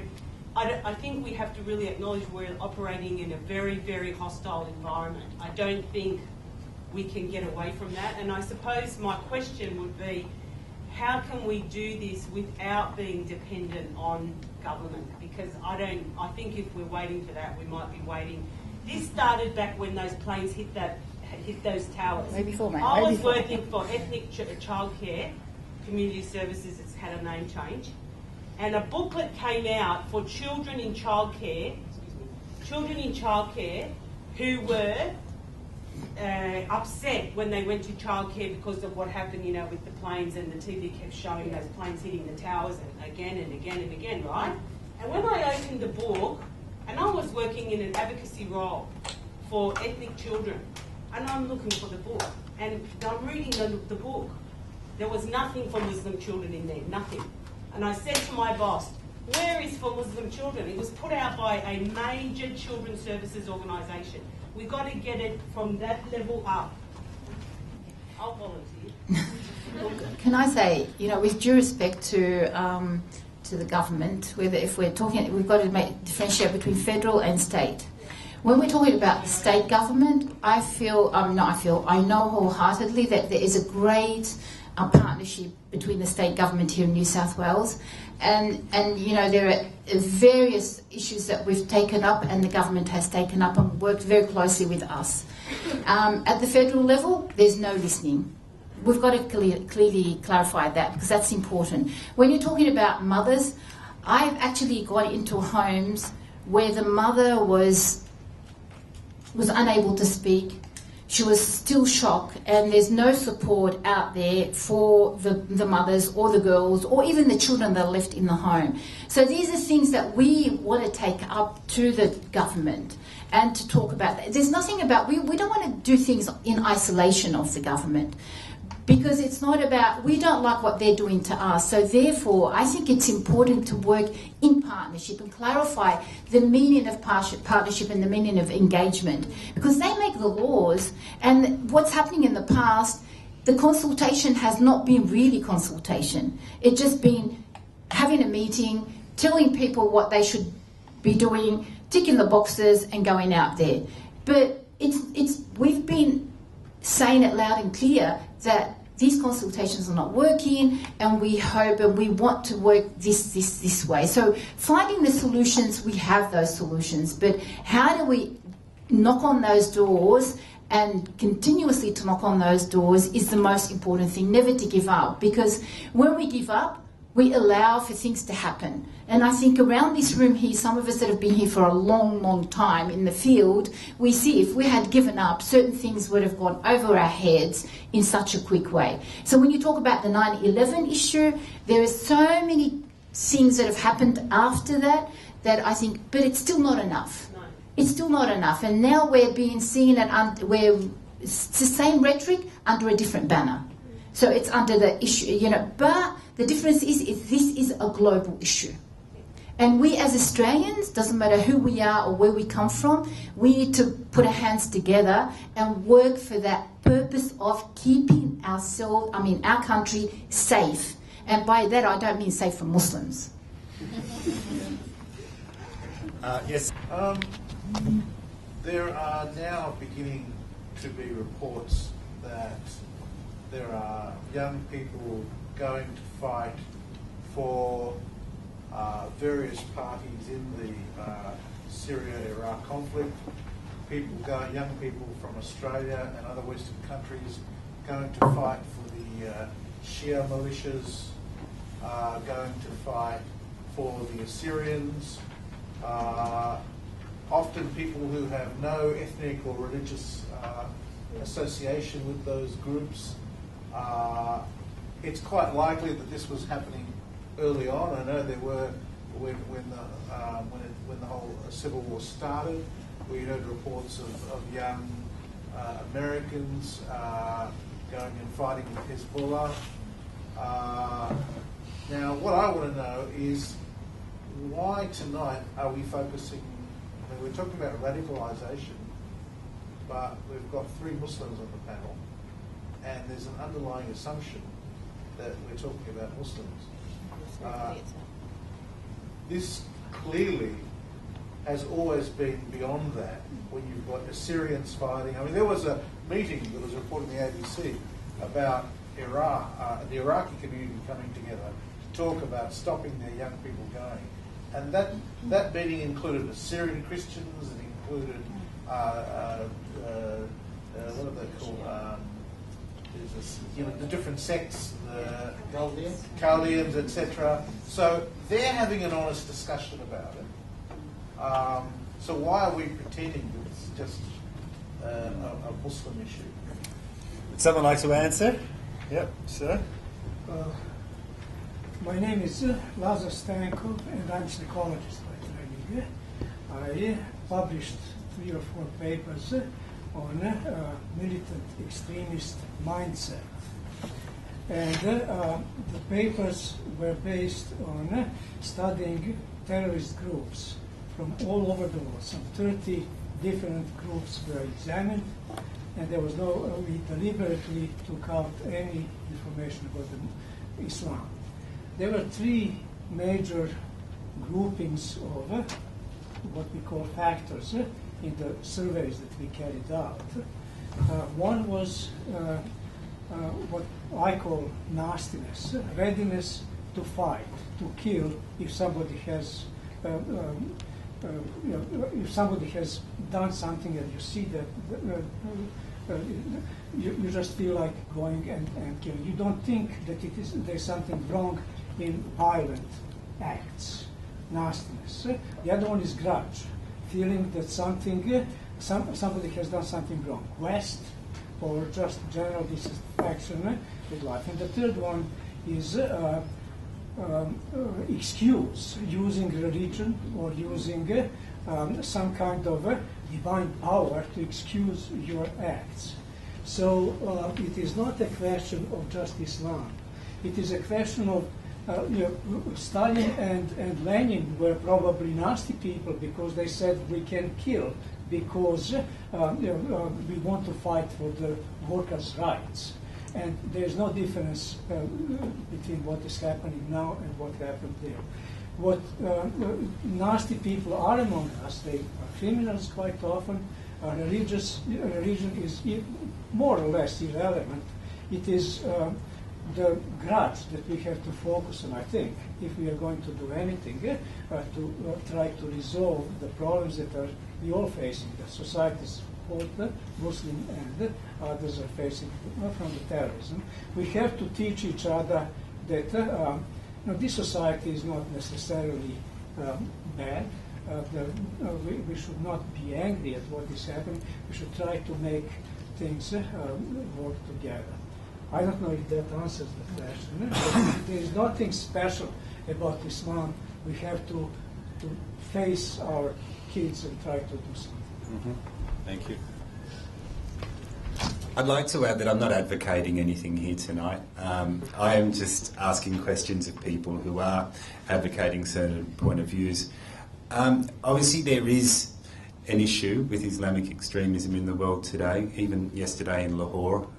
I think we have to really acknowledge we're operating in a very, very hostile environment. I don't think we can get away from that, and I suppose my question would be, how can we do this without being dependent on government? Because I think if we're waiting for that, we might be waiting. This started back when those planes hit those towers. Way before, mate. I was working for Ethnic Childcare Community Services, it's had a name change, and a booklet came out for children in childcare who were upset when they went to childcare because of what happened, you know, with the planes, and the TV kept showing those planes hitting the towers and again and again and again, right? And when I opened the book, and I was working in an advocacy role for ethnic children, and I'm looking for the book, and I'm reading the book. There was nothing for Muslim children in there, nothing. And I said to my boss, where is for Muslim children? It was put out by a major children's services organisation. We've got to get it from that level up. I'll volunteer. Can I say, you know, with due respect to the government, whether if we're talking, we've got to differentiate between federal and state. When we're talking about the state government, I know wholeheartedly that there is a great partnership between the state government here in New South Wales, and you know, there are various issues that we've taken up and the government has taken up and worked very closely with us. At the federal level, there's no listening. We've got to clearly clarify that, because that's important. When you're talking about mothers, I've actually got into homes where the mother was unable to speak. She was still shocked, and there's no support out there for the mothers or the girls or even the children that are left in the home. So these are things that we want to take up to the government and to talk about that. There's nothing about, we don't want to do things in isolation of the government, because it's not about, we don't like what they're doing to us. So therefore, I think it's important to work in partnership and clarify the meaning of partnership and the meaning of engagement, because they make the laws, and what's happening in the past, the consultation has not been really consultation. It's just been having a meeting, telling people what they should be doing, ticking the boxes and going out there. But we've been saying it loud and clear that these consultations are not working, and we hope and we want to work this way. So finding the solutions, we have those solutions, but how do we knock on those doors and continuously to knock on those doors is the most important thing, never to give up, because when we give up, we allow for things to happen. And I think around this room here, some of us that have been here for a long, long time in the field, we see if we had given up, certain things would have gone over our heads in such a quick way. So when you talk about the 9/11 issue, there are so many things that have happened after that I think, but it's still not enough. No. It's still not enough. And now we're being seen, it's the same rhetoric under a different banner. So it's under the issue, but the difference is this is a global issue. And we as Australians, doesn't matter who we are or where we come from, we need to put our hands together and work for that purpose of keeping our country safe. And by that I don't mean safe from Muslims. Yes. There are now beginning to be reports that there are young people going to fight for various parties in the Syria-Iraq conflict. Young people from Australia and other Western countries going to fight for the Shia militias, going to fight for the Assyrians. Often people who have no ethnic or religious association with those groups. It's quite likely that this was happening early on. I know there were when the whole civil war started. We heard reports of young Americans going and fighting with Hezbollah. Now, what I want to know is why tonight are we focusing? I mean, we're talking about radicalisation, but we've got 3 Muslims on the panel, and there's an underlying assumption that we're talking about Muslims. This clearly has always been beyond that. When you've got Assyrians fighting, I mean, there was a meeting that was reported in the ABC about Iraq, the Iraqi community coming together to talk about stopping their young people going, and that meeting included Assyrian Christians, it included what are they called? The different sects, the Chaldeans, etc. So they're having an honest discussion about it. So why are we pretending that it's just a Muslim issue? Would someone like to answer? Yep, sir. My name is Lazar Stanko, and I'm a psychologist by training. I published 3 or 4 papers on militant extremist mindset. And the papers were based on studying terrorist groups from all over the world. Some 30 different groups were examined, and there was we deliberately took out any information about Islam. There were 3 major groupings of what we call factors in the surveys that we carried out. One was what I call nastiness, readiness to fight, to kill if somebody has if somebody has done something and you see that you just feel like going and killing. You don't think that there's something wrong in violent acts, nastiness. The other one is grudge, feeling that somebody has done something wrong, quest, or just general dissatisfaction with life. And the third one is excuse, using religion or using some kind of divine power to excuse your acts. So it is not a question of just Islam. It is a question of Stalin and Lenin were probably nasty people because they said we can kill because we want to fight for the workers' rights. And there's no difference between what is happening now and what happened there. What nasty people are among us, they are criminals quite often. Religion is more or less irrelevant. It is the grudge that we have to focus on, I think, if we are going to do anything to try to resolve the problems that we all facing, the societies, both the Muslim and others are facing from the terrorism. We have to teach each other that this society is not necessarily bad. We should not be angry at what is happening. We should try to make things work together. I don't know if that answers the question. There is nothing special about Islam. We have to face our kids and try to do something. Mm-hmm. Thank you. I'd like to add that I'm not advocating anything here tonight. I am just asking questions of people who are advocating certain point of views. Obviously, there is an issue with Islamic extremism in the world today. Even yesterday in Lahore,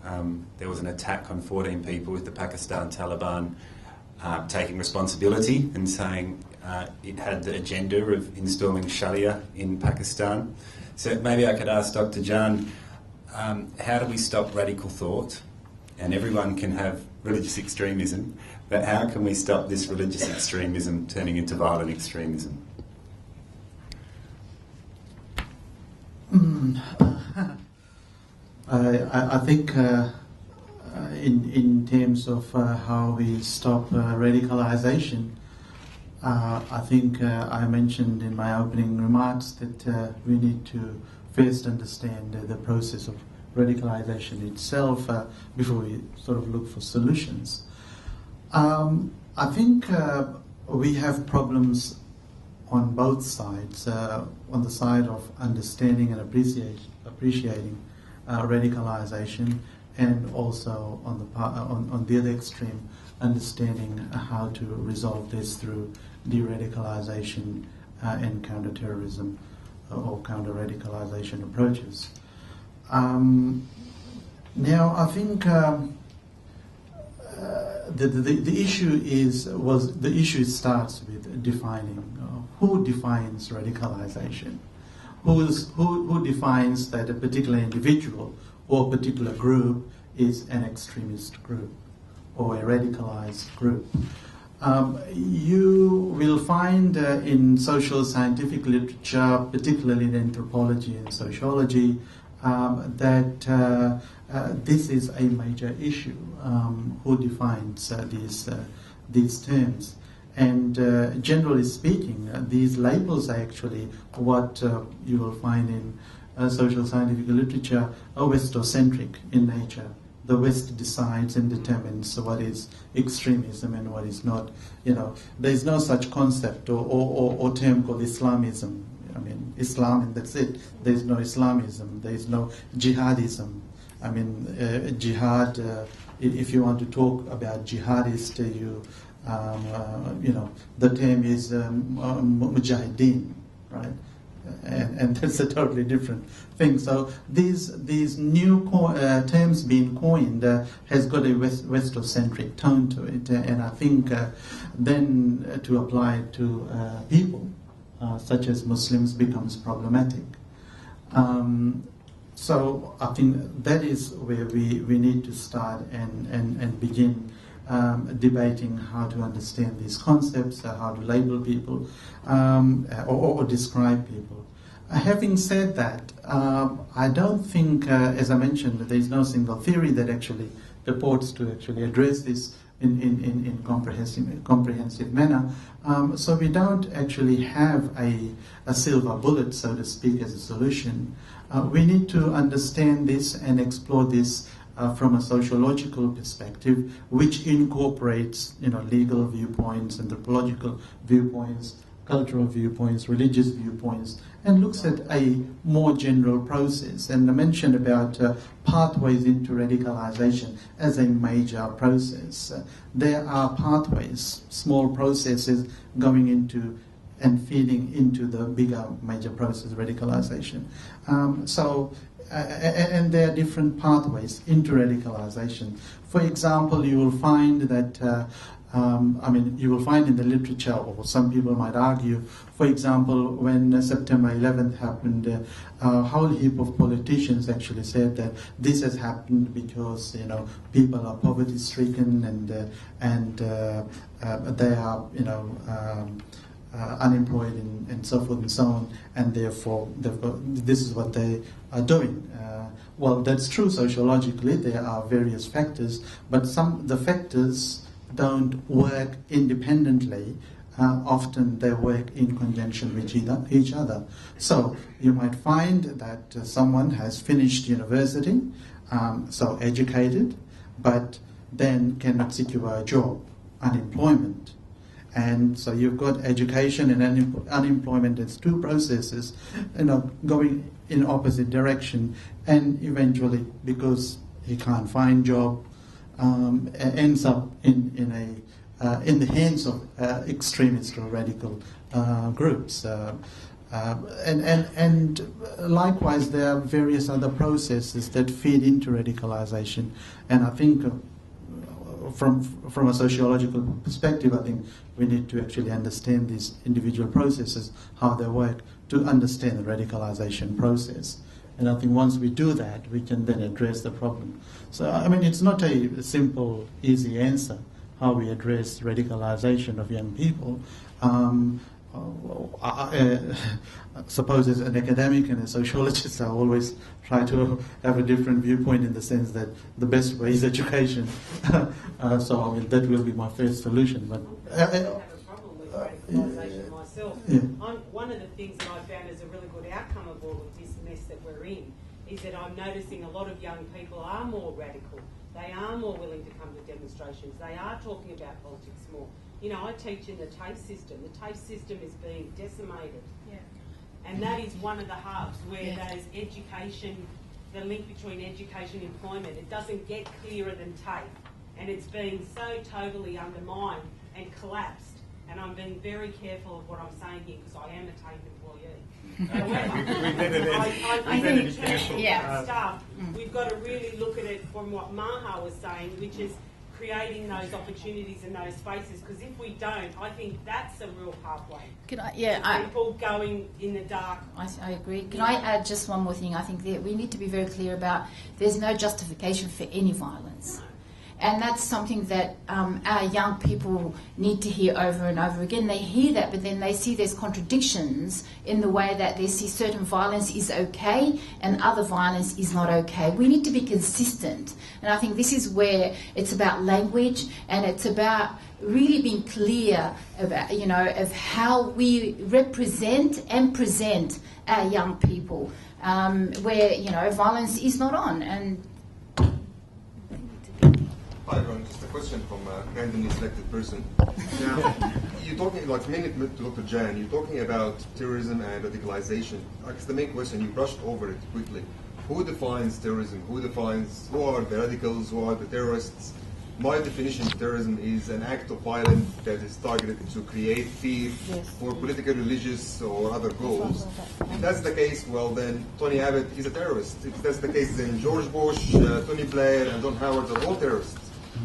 there was an attack on 14 people with the Pakistan Taliban taking responsibility and saying it had the agenda of installing Sharia in Pakistan. So maybe I could ask Dr. Jan, how do we stop radical thought? And everyone can have religious extremism, but how can we stop this religious extremism turning into violent extremism? I think in terms of how we stop radicalization, I think I mentioned in my opening remarks that we need to first understand the process of radicalization itself before we sort of look for solutions. I think we have problems on both sides, on the side of understanding and appreciating radicalization, and also on the other extreme, understanding how to resolve this through de-radicalization and counter-terrorism or counter-radicalization approaches. Now, I think the issue starts with defining who defines radicalization, who defines that a particular individual or a particular group is an extremist group or a radicalized group. You will find in social scientific literature, particularly in anthropology and sociology, that this is a major issue. Who defines these terms? And generally speaking, these labels are actually what you will find in social scientific literature are Westocentric in nature. The West decides and determines what is extremism and what is not. You know, there is no such concept or term called Islamism. I mean, Islam and that's it. There is no Islamism. There is no jihadism. I mean, jihad. If you want to talk about jihadist, you know, the term is mujahideen, right? And that's a totally different thing. So these new terms being coined has got a Westocentric tone to it, and I think then to apply it to people such as Muslims becomes problematic. So I think that is where we need to start and begin debating how to understand these concepts, how to label people, or describe people. Having said that, I don't think, as I mentioned, there is no single theory that actually purports to actually address this in comprehensive manner. So we don't actually have a silver bullet, so to speak, as a solution. We need to understand this and explore this from a sociological perspective, which incorporates, you know, legal viewpoints, anthropological viewpoints, cultural viewpoints, religious viewpoints, and looks at a more general process. And I mentioned about pathways into radicalization as a major process. There are pathways, small processes going into and feeding into the bigger major process, radicalization. And there are different pathways into radicalization. For example, you will find that, you will find in the literature, or some people might argue, for example, when September 11th happened, a whole heap of politicians actually said that this has happened because, you know, people are poverty-stricken and they are, you know, unemployed and so forth and so on, and therefore this is what they are doing. Well, that's true sociologically. There are various factors, but the factors don't work independently. Often they work in conjunction with each other. So you might find that someone has finished university, so educated, but then cannot secure a job, unemployment. And so you've got education and unemployment as two processes, you know, going in opposite direction, and eventually, because he can't find job, ends up in the hands of extremist or radical groups. And likewise, there are various other processes that feed into radicalization. And I think from a sociological perspective, I think we need to actually understand these individual processes, how they work, to understand the radicalization process. And I think once we do that, we can then address the problem. So, I mean, it's not a simple, easy answer how we address radicalization of young people. I suppose as an academic and a sociologist, I always try to have a different viewpoint in the sense that the best way is education. So I mean, that will be my first solution. But I have a problem with radicalisation myself. Yeah. One of the things that I found as a really good outcome of all of this mess that we're in is that I'm noticing a lot of young people are more radical. They are more willing to come to demonstrations. They are talking about politics more. You know, I teach in the TAFE system. The TAFE system is being decimated. Yeah. And that is one of the hubs where there's education, the link between education and employment. It doesn't get clearer than TAFE. And it's being so totally undermined and collapsed. And I'm being very careful of what I'm saying here because I am a TAFE employee. However, I think in terms of that stuff, we've got to really look at it from what Maha was saying, which is creating those opportunities and those spaces, because if we don't, I think that's a real pathway. People going in the dark. I agree. Can I add just one more thing? I think that we need to be very clear about there's no justification for any violence. And that's something that our young people need to hear over and over again. They hear that, but then they see there's contradictions in the way that they see certain violence is okay and other violence is not okay. We need to be consistent. And I think this is where it's about language and it's about really being clear about, you know, of how we represent and present our young people, where, you know, violence is not on. And hi everyone, just a question from a randomly selected person. Now, you're talking, like mainly to Dr. Jan, you're talking about terrorism and radicalization. I guess the main question, you brushed over it quickly. Who defines terrorism? Who are the radicals? Who are the terrorists? My definition of terrorism is an act of violence that is targeted to create fear for political, religious, or other goals. If that's the case, well then Tony Abbott is a terrorist. If that's the case, then George Bush, Tony Blair, and John Howard are all terrorists.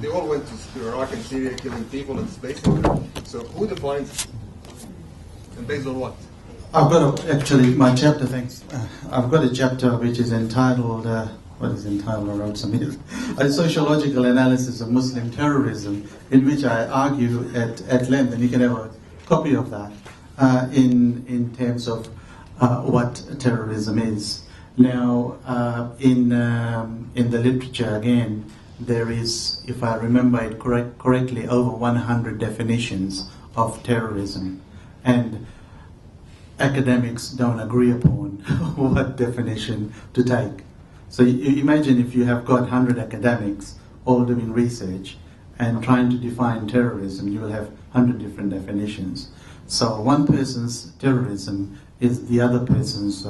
They all went to Iraq and Syria killing people and displacing them. So who defines it? And based on what? I've got my chapter, thanks. I've got a chapter which is entitled, I wrote something, a sociological analysis of Muslim terrorism, in which I argue at length, and you can have a copy of that, in terms of what terrorism is. Now, in the literature, again, there is, if I remember it correctly, over 100 definitions of terrorism. And academics don't agree upon what definition to take. So you imagine if you have got 100 academics all doing research and trying to define terrorism, you will have 100 different definitions. So one person's terrorism is the other person's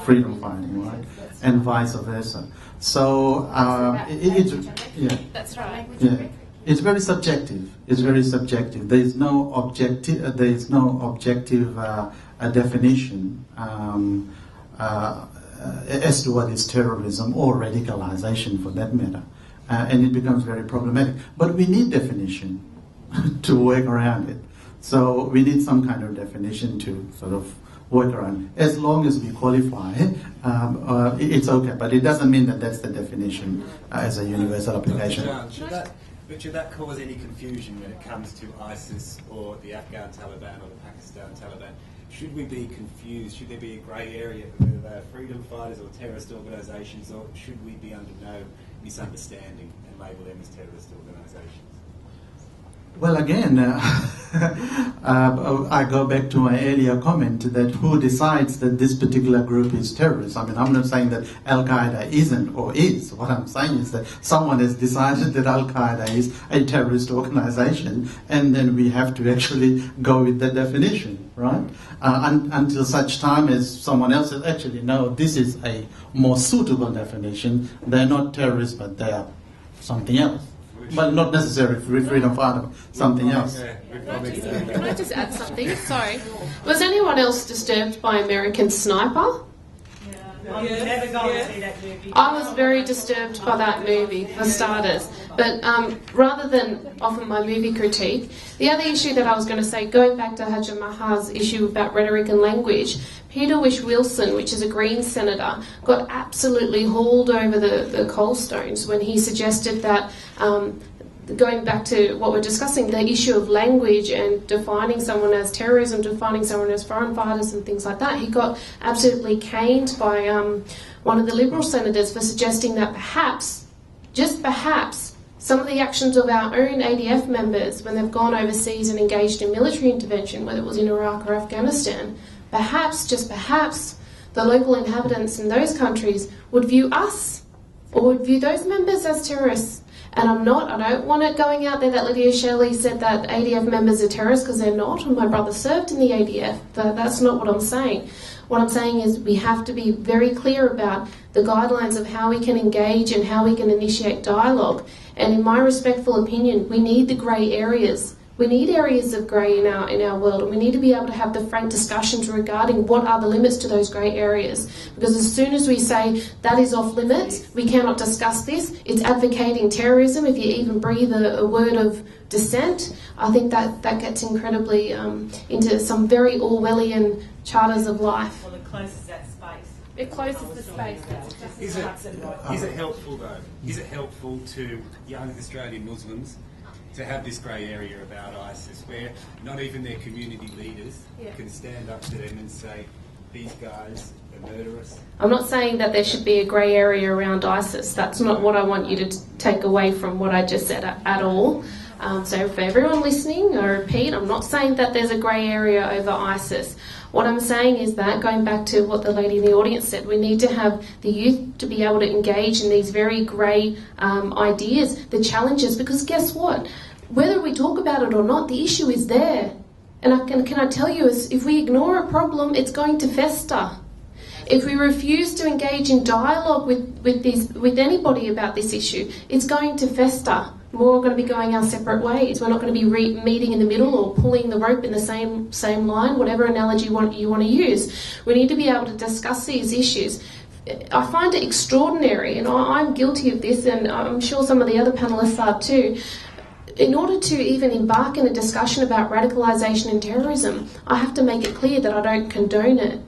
freedom fighting, right? And vice versa. So that's right. It's very subjective. It's very subjective. There is no objective. Definition as to what is terrorism or radicalization, for that matter, and it becomes very problematic. But we need definition to work around it. So we need some kind of definition to sort of work around. As long as we qualify, it's okay. But it doesn't mean that that's the definition as a universal application. Should that cause any confusion when it comes to ISIS or the Afghan Taliban or the Pakistan Taliban? Should we be confused? Should there be a grey area whether they're freedom fighters or terrorist organisations, or should we be under no misunderstanding and label them as terrorist organisations? Well, again, I go back to my earlier comment that who decides that this particular group is terrorist? I mean, I'm not saying that Al-Qaeda isn't or is. What I'm saying is that someone has decided that Al-Qaeda is a terrorist organization, and then we have to actually go with that definition, right? Until such time as someone else says, actually, no, this is a more suitable definition. They're not terrorists, but they are something else. But not necessarily freedom fighter, something else. Can I just add something? Sorry. Was anyone else disturbed by American Sniper? I'm never going to see that movie. I was very disturbed by that movie, for starters. But rather than offer my movie critique, the other issue that I was going to say, going back to Haja Maha's issue about rhetoric and language, Peter Wilson, which is a Green senator, got absolutely hauled over the coal stones when he suggested that, going back to what we're discussing, the issue of language and defining someone as terrorism, defining someone as foreign fighters and things like that, he got absolutely caned by one of the Liberal senators for suggesting that perhaps, just perhaps, some of the actions of our own ADF members when they've gone overseas and engaged in military intervention, whether it was in Iraq or Afghanistan, perhaps, just perhaps, the local inhabitants in those countries would view us or would view those members as terrorists. And I don't want it going out there that Lydia Shelly said that ADF members are terrorists, because they're not, and my brother served in the ADF. That's not what I'm saying. What I'm saying is we have to be very clear about the guidelines of how we can engage and how we can initiate dialogue. And in my respectful opinion, we need the grey areas. We need areas of grey in our world, and we need to be able to have the frank discussions regarding what are the limits to those grey areas. Because as soon as we say that is off limits, we cannot discuss this, it's advocating terrorism. If you even breathe a word of dissent, I think that gets incredibly into some very Orwellian charters of life. Well, it closes that space. It closes the space. Is it helpful though? Is it helpful to young Australian Muslims to have this grey area about ISIS, where not even their community leaders can stand up to them and say, these guys are murderous? I'm not saying that there should be a grey area around ISIS. That's not what I want you to take away from what I just said at all. So for everyone listening, I repeat, I'm not saying that there's a grey area over ISIS. What I'm saying is that, going back to what the lady in the audience said, we need to have the youth to be able to engage in these very grey ideas, the challenges, because guess what? Whether we talk about it or not, the issue is there. And can I tell you, if we ignore a problem, it's going to fester. If we refuse to engage in dialogue with anybody about this issue, it's going to fester. We're all going to be going our separate ways. We're not going to be meeting in the middle or pulling the rope in the same line, whatever analogy you want to use. We need to be able to discuss these issues. I find it extraordinary, and I'm guilty of this, and I'm sure some of the other panellists are too. In order to even embark in a discussion about radicalisation and terrorism, I have to make it clear that I don't condone it.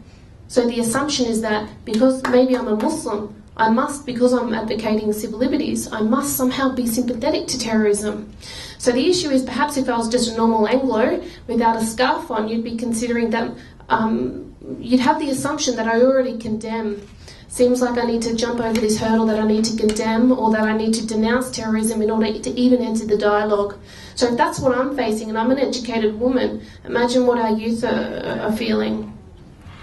So the assumption is that because maybe I'm a Muslim, I must, because I'm advocating civil liberties, I must somehow be sympathetic to terrorism. So the issue is, perhaps if I was just a normal Anglo without a scarf on, you'd be considering that, you'd have the assumption that I already condemn. Seems like I need to jump over this hurdle, that I need to condemn or that I need to denounce terrorism in order to even enter the dialogue. So if that's what I'm facing, and I'm an educated woman, imagine what our youth are feeling.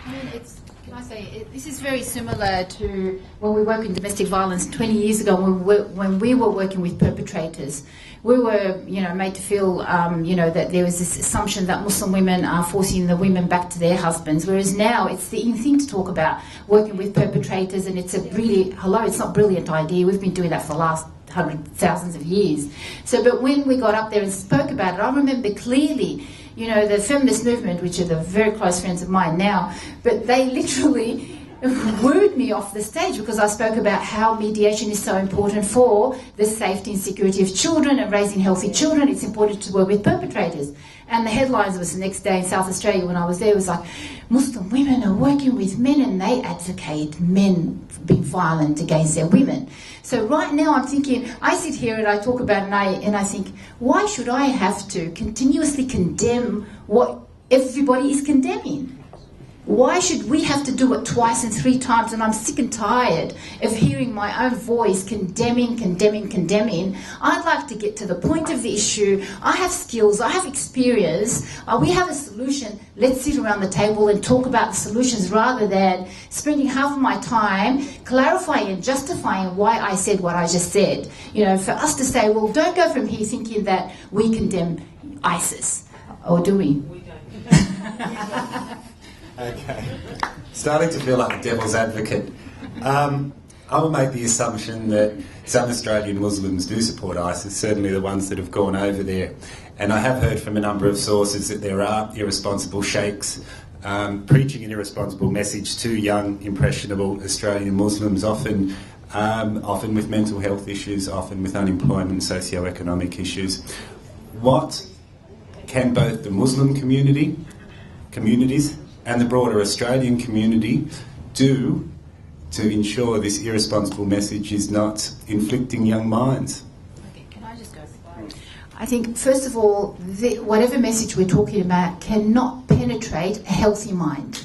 I mean, this is very similar to when we work in domestic violence 20 years ago when we were working with perpetrators. We were, made to feel, that there was this assumption that Muslim women are forcing the women back to their husbands, whereas now it's the in thing to talk about working with perpetrators, and it's it's not a brilliant idea. We've been doing that for the last thousands of years. So, but when we got up there and spoke about it, I remember clearly, the feminist movement, which are the very close friends of mine now, but they literally wooed me off the stage because I spoke about how mediation is so important for the safety and security of children and raising healthy children. It's important to work with perpetrators. And the headlines was the next day in South Australia when I was there was like, Muslim women are working with men and they advocate men being violent against their women. So right now I'm thinking, I sit here and I talk about it and I think, why should I have to continuously condemn what everybody is condemning? Why should we have to do it twice and 3 times? And I'm sick and tired of hearing my own voice condemning. I'd like to get to the point of the issue. I have skills, I have experience. We have a solution. Let's sit around the table and talk about the solutions rather than spending half of my time clarifying and justifying why I said what I just said. You know, for us to say, well, don't go from here thinking that we condemn ISIS. Or do we? We don't. Okay. Starting to feel like the devil's advocate. I will make the assumption that some Australian Muslims do support ISIS, certainly the ones that have gone over there. And I have heard from a number of sources that there are irresponsible sheikhs preaching an irresponsible message to young, impressionable Australian Muslims, often with mental health issues, often with unemployment and socio-economic issues. What can both the Muslim communities and the broader Australian community do to ensure this irresponsible message is not inflicting young minds? Okay, can I just go? I think, first of all, whatever message we're talking about cannot penetrate a healthy mind.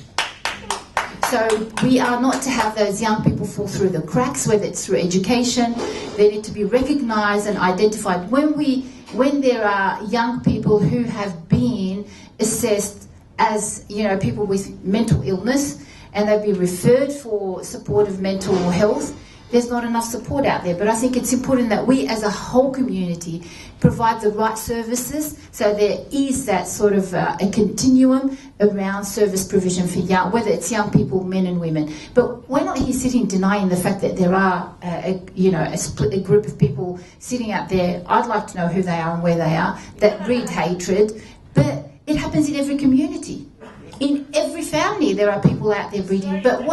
So we are not to have those young people fall through the cracks, whether it's through education. They need to be recognised and identified. When there are young people who have been assessed as, you know, people with mental illness and they've been referred for supportive mental health, there's not enough support out there. But I think it's important that we as a whole community provide the right services so there is that sort of a continuum around service provision for young, whether it's young people, men and women. But we're not here sitting denying the fact that there are a group of people sitting out there, I'd like to know who they are and where they are, that breed hatred. But it happens in every community. In every family there are people out there breeding. But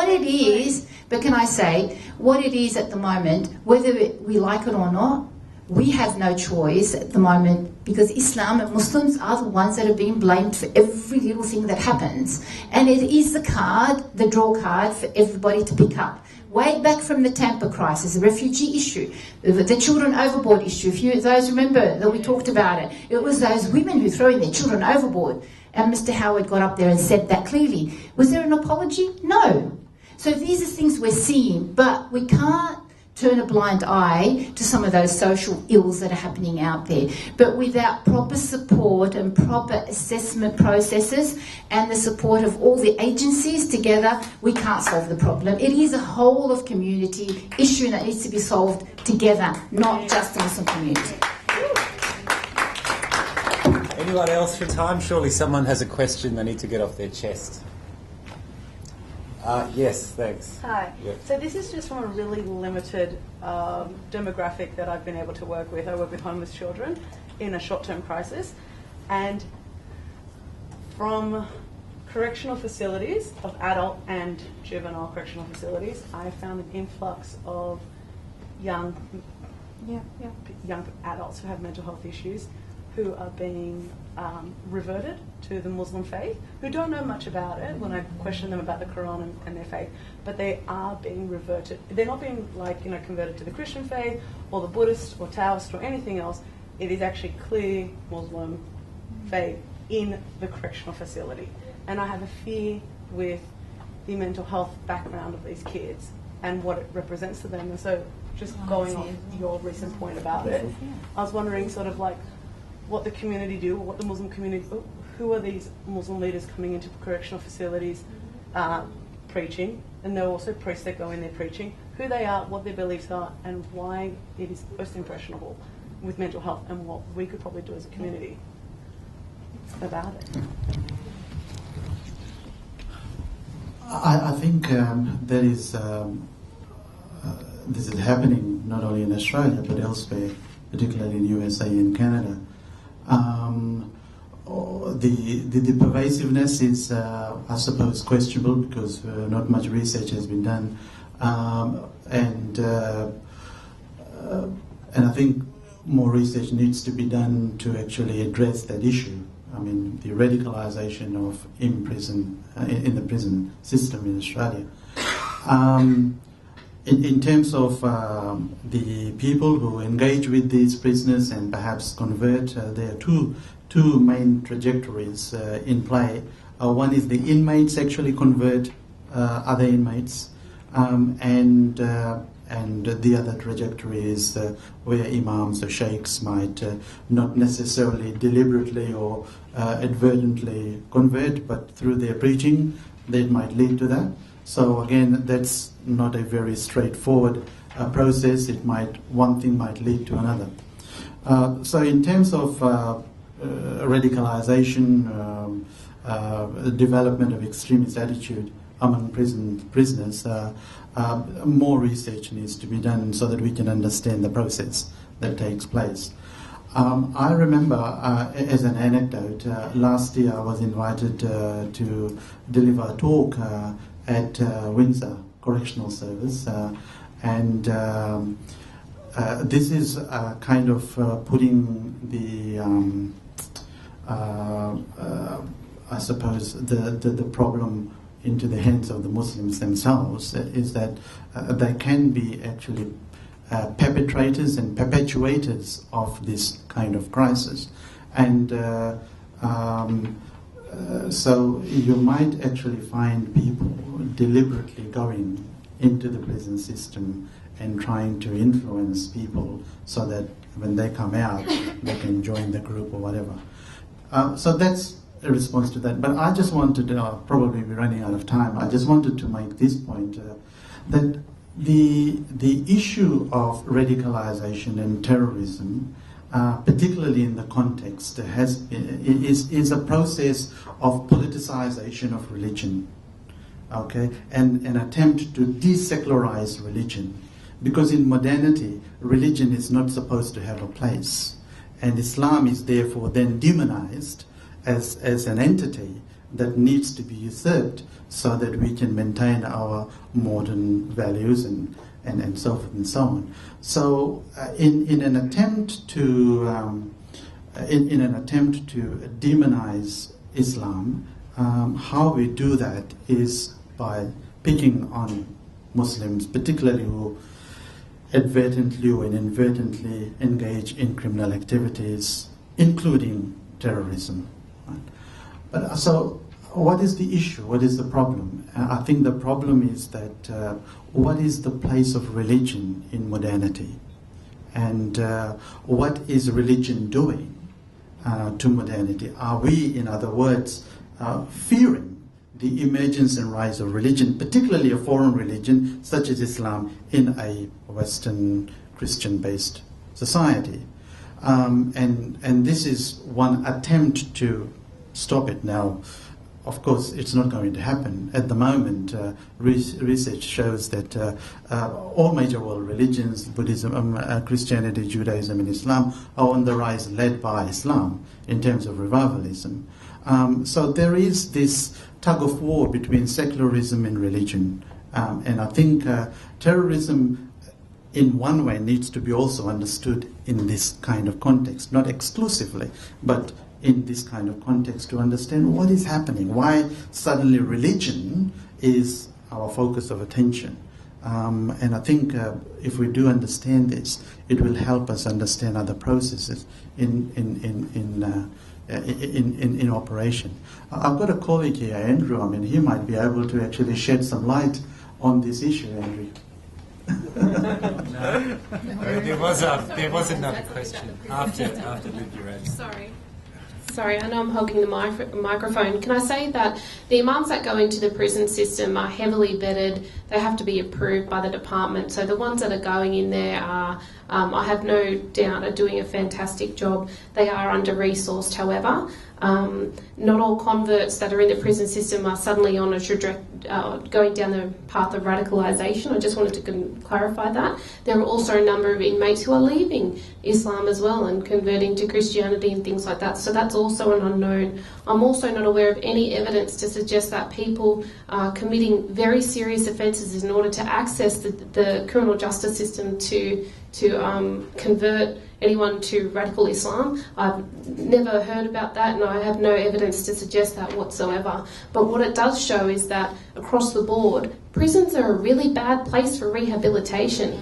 can I say, what it is at the moment, whether we like it or not, we have no choice at the moment, because Islam and Muslims are the ones that are being blamed for every little thing that happens. And it is the draw card for everybody to pick up. Way back from the Tampa crisis, the refugee issue, the children overboard issue. If those remember that we talked about it, it was those women who throw in their children overboard. And Mr. Howard got up there and said that clearly. Was there an apology? No. So these are things we're seeing, but we can't turn a blind eye to some of those social ills that are happening out there. But without proper support and proper assessment processes and the support of all the agencies together, we can't solve the problem. It is a whole of community issue that needs to be solved together, not just the Muslim community. Anyone else for time? Surely someone has a question they need to get off their chest. Yes, thanks. Hi. Yep. So this is just from a really limited demographic that I've been able to work with. I work with homeless children in a short-term crisis. And from correctional facilities, of adult and juvenile correctional facilities, I found an influx of young adults who have mental health issues who are being reverted to the Muslim faith, who don't know much about it when I question them about the Quran and their faith, but they are being reverted. They're not being converted to the Christian faith or the Buddhist or Taoist or anything else. It is actually clear Muslim faith in the correctional facility. And I have a fear with the mental health background of these kids and what it represents to them. And so just going on your recent point about it, I was wondering sort of like what the community do, or what the Muslim community, who are these Muslim leaders coming into correctional facilities preaching, and there are also priests that go in there preaching, who they are, what their beliefs are, and why it is most impressionable with mental health, and what we could probably do as a community about it. I think there is this is happening not only in Australia but elsewhere, particularly in USA and Canada. The pervasiveness is, I suppose, questionable because not much research has been done, and I think more research needs to be done to actually address that issue. I mean, the radicalisation of in the prison system in Australia. In terms of the people who engage with these prisoners and perhaps convert, there are two main trajectories in play. One is the inmates actually convert other inmates, and the other trajectory is where imams or sheikhs might not necessarily deliberately or advertently convert, but through their preaching, that might lead to that. So again, that's not a very straightforward process. One thing might lead to another. So in terms of radicalization, the development of extremist attitude among prisoners, more research needs to be done so that we can understand the process that takes place. I remember, as an anecdote, last year I was invited to deliver a talk at Windsor Correctional Service, and this is kind of putting the, I suppose, the problem into the hands of the Muslims themselves, is that they can be actually perpetrators and perpetuators of this kind of crisis. And so you might actually find people deliberately going into the prison system and trying to influence people so that when they come out, they can join the group or whatever. So that's a response to that. But I just wanted to, probably be running out of time, I just wanted to make this point, that the issue of radicalization and terrorism, particularly in the context, is a process of politicization of religion, okay, and an attempt to desecularize religion. Because in modernity, religion is not supposed to have a place, and Islam is therefore then demonized as an entity that needs to be usurped so that we can maintain our modern values and so forth and so on. So in an attempt to demonize Islam, how we do that is by picking on Muslims, particularly who advertently or inadvertently engage in criminal activities, including terrorism. But so, what is the issue? What is the problem? I think the problem is that what is the place of religion in modernity? And what is religion doing to modernity? Are we, in other words, fearing the emergence and rise of religion, particularly a foreign religion such as Islam, in a Western Christian-based society? And this is one attempt to stop it. Now, of course, it's not going to happen. At the moment, research shows that all major world religions, Buddhism, Christianity, Judaism, and Islam, are on the rise, led by Islam in terms of revivalism. So there is this tug of war between secularism and religion. And I think terrorism, in one way, needs to be also understood in this kind of context, not exclusively, but in this kind of context, to understand what is happening, why suddenly religion is our focus of attention. And I think if we do understand this, it will help us understand other processes in operation. I've got a colleague here, Andrew. I mean, he might be able to actually shed some light on this issue, Andrew. No. There was another question after Lydia raised. Sorry, I know I'm hogging the microphone. Can I say that the imams that go into the prison system are heavily vetted. They have to be approved by the department. So the ones that are going in there are, I have no doubt, are doing a fantastic job. They are under-resourced, however. Not all converts that are in the prison system are suddenly on a going down the path of radicalisation. I just wanted to clarify that. There are also a number of inmates who are leaving Islam as well and converting to Christianity and things like that. So that's also an unknown. I'm also not aware of any evidence to suggest that people are committing very serious offences in order to access the criminal justice system to convert anyone to radical Islam. I've never heard about that, and I have no evidence to suggest that whatsoever. But what it does show is that across the board, prisons are a really bad place for rehabilitation.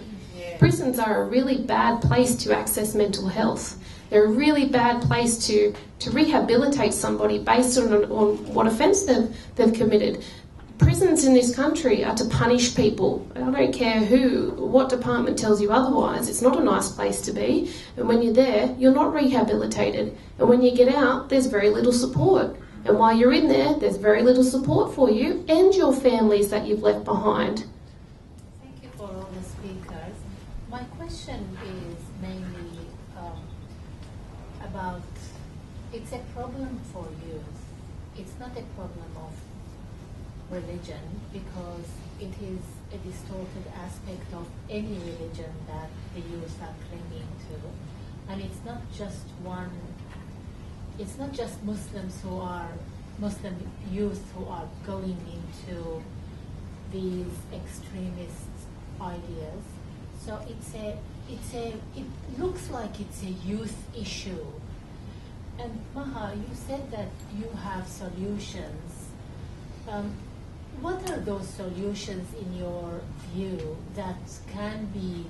prisons are a really bad place to access mental health. They're a really bad place to rehabilitate somebody based on what offence they've committed. Prisons in this country are to punish people. I don't care what department tells you otherwise. It's not a nice place to be. And when you're there, you're not rehabilitated. And when you get out, there's very little support. And while you're in there, there's very little support for you and your families that you've left behind. Thank you for all the speakers. My question is mainly about, it's a problem for youth. It's not a problem of religion, because it is a distorted aspect of any religion that the youth are clinging to. And it's not just Muslim youth who are going into these extremist ideas. So it looks like it's a youth issue. And Maha, you said that you have solutions. What are those solutions in your view that can be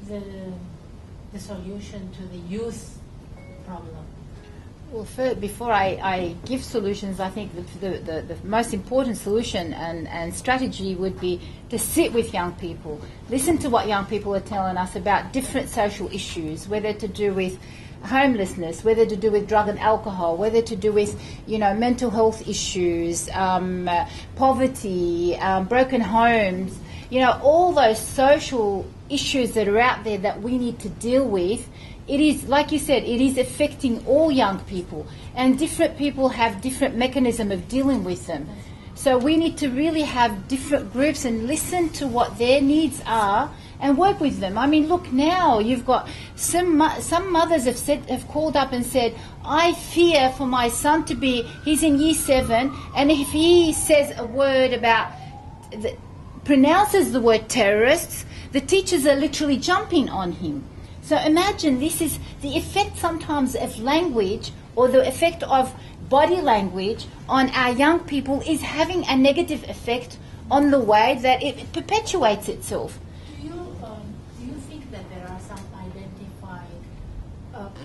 the solution to the youth problem? Well, before I give solutions, I think the most important solution and strategy would be to sit with young people, listen to what young people are telling us about different social issues, whether to do with homelessness, whether to do with drug and alcohol, whether to do with, mental health issues, poverty, broken homes, all those social issues that are out there that we need to deal with. It is, like you said, it is affecting all young people, and different people have different mechanism of dealing with them. So we need to really have different groups and listen to what their needs are and work with them. I mean, look, now you've got some mothers have called up and said, I fear for my son he's in year 7, and if he says a word pronounces the word terrorists, the teachers are literally jumping on him. So imagine, this is the effect sometimes of language, or the effect of body language on our young people is having a negative effect on the way that it perpetuates itself. Do you think that there are some identified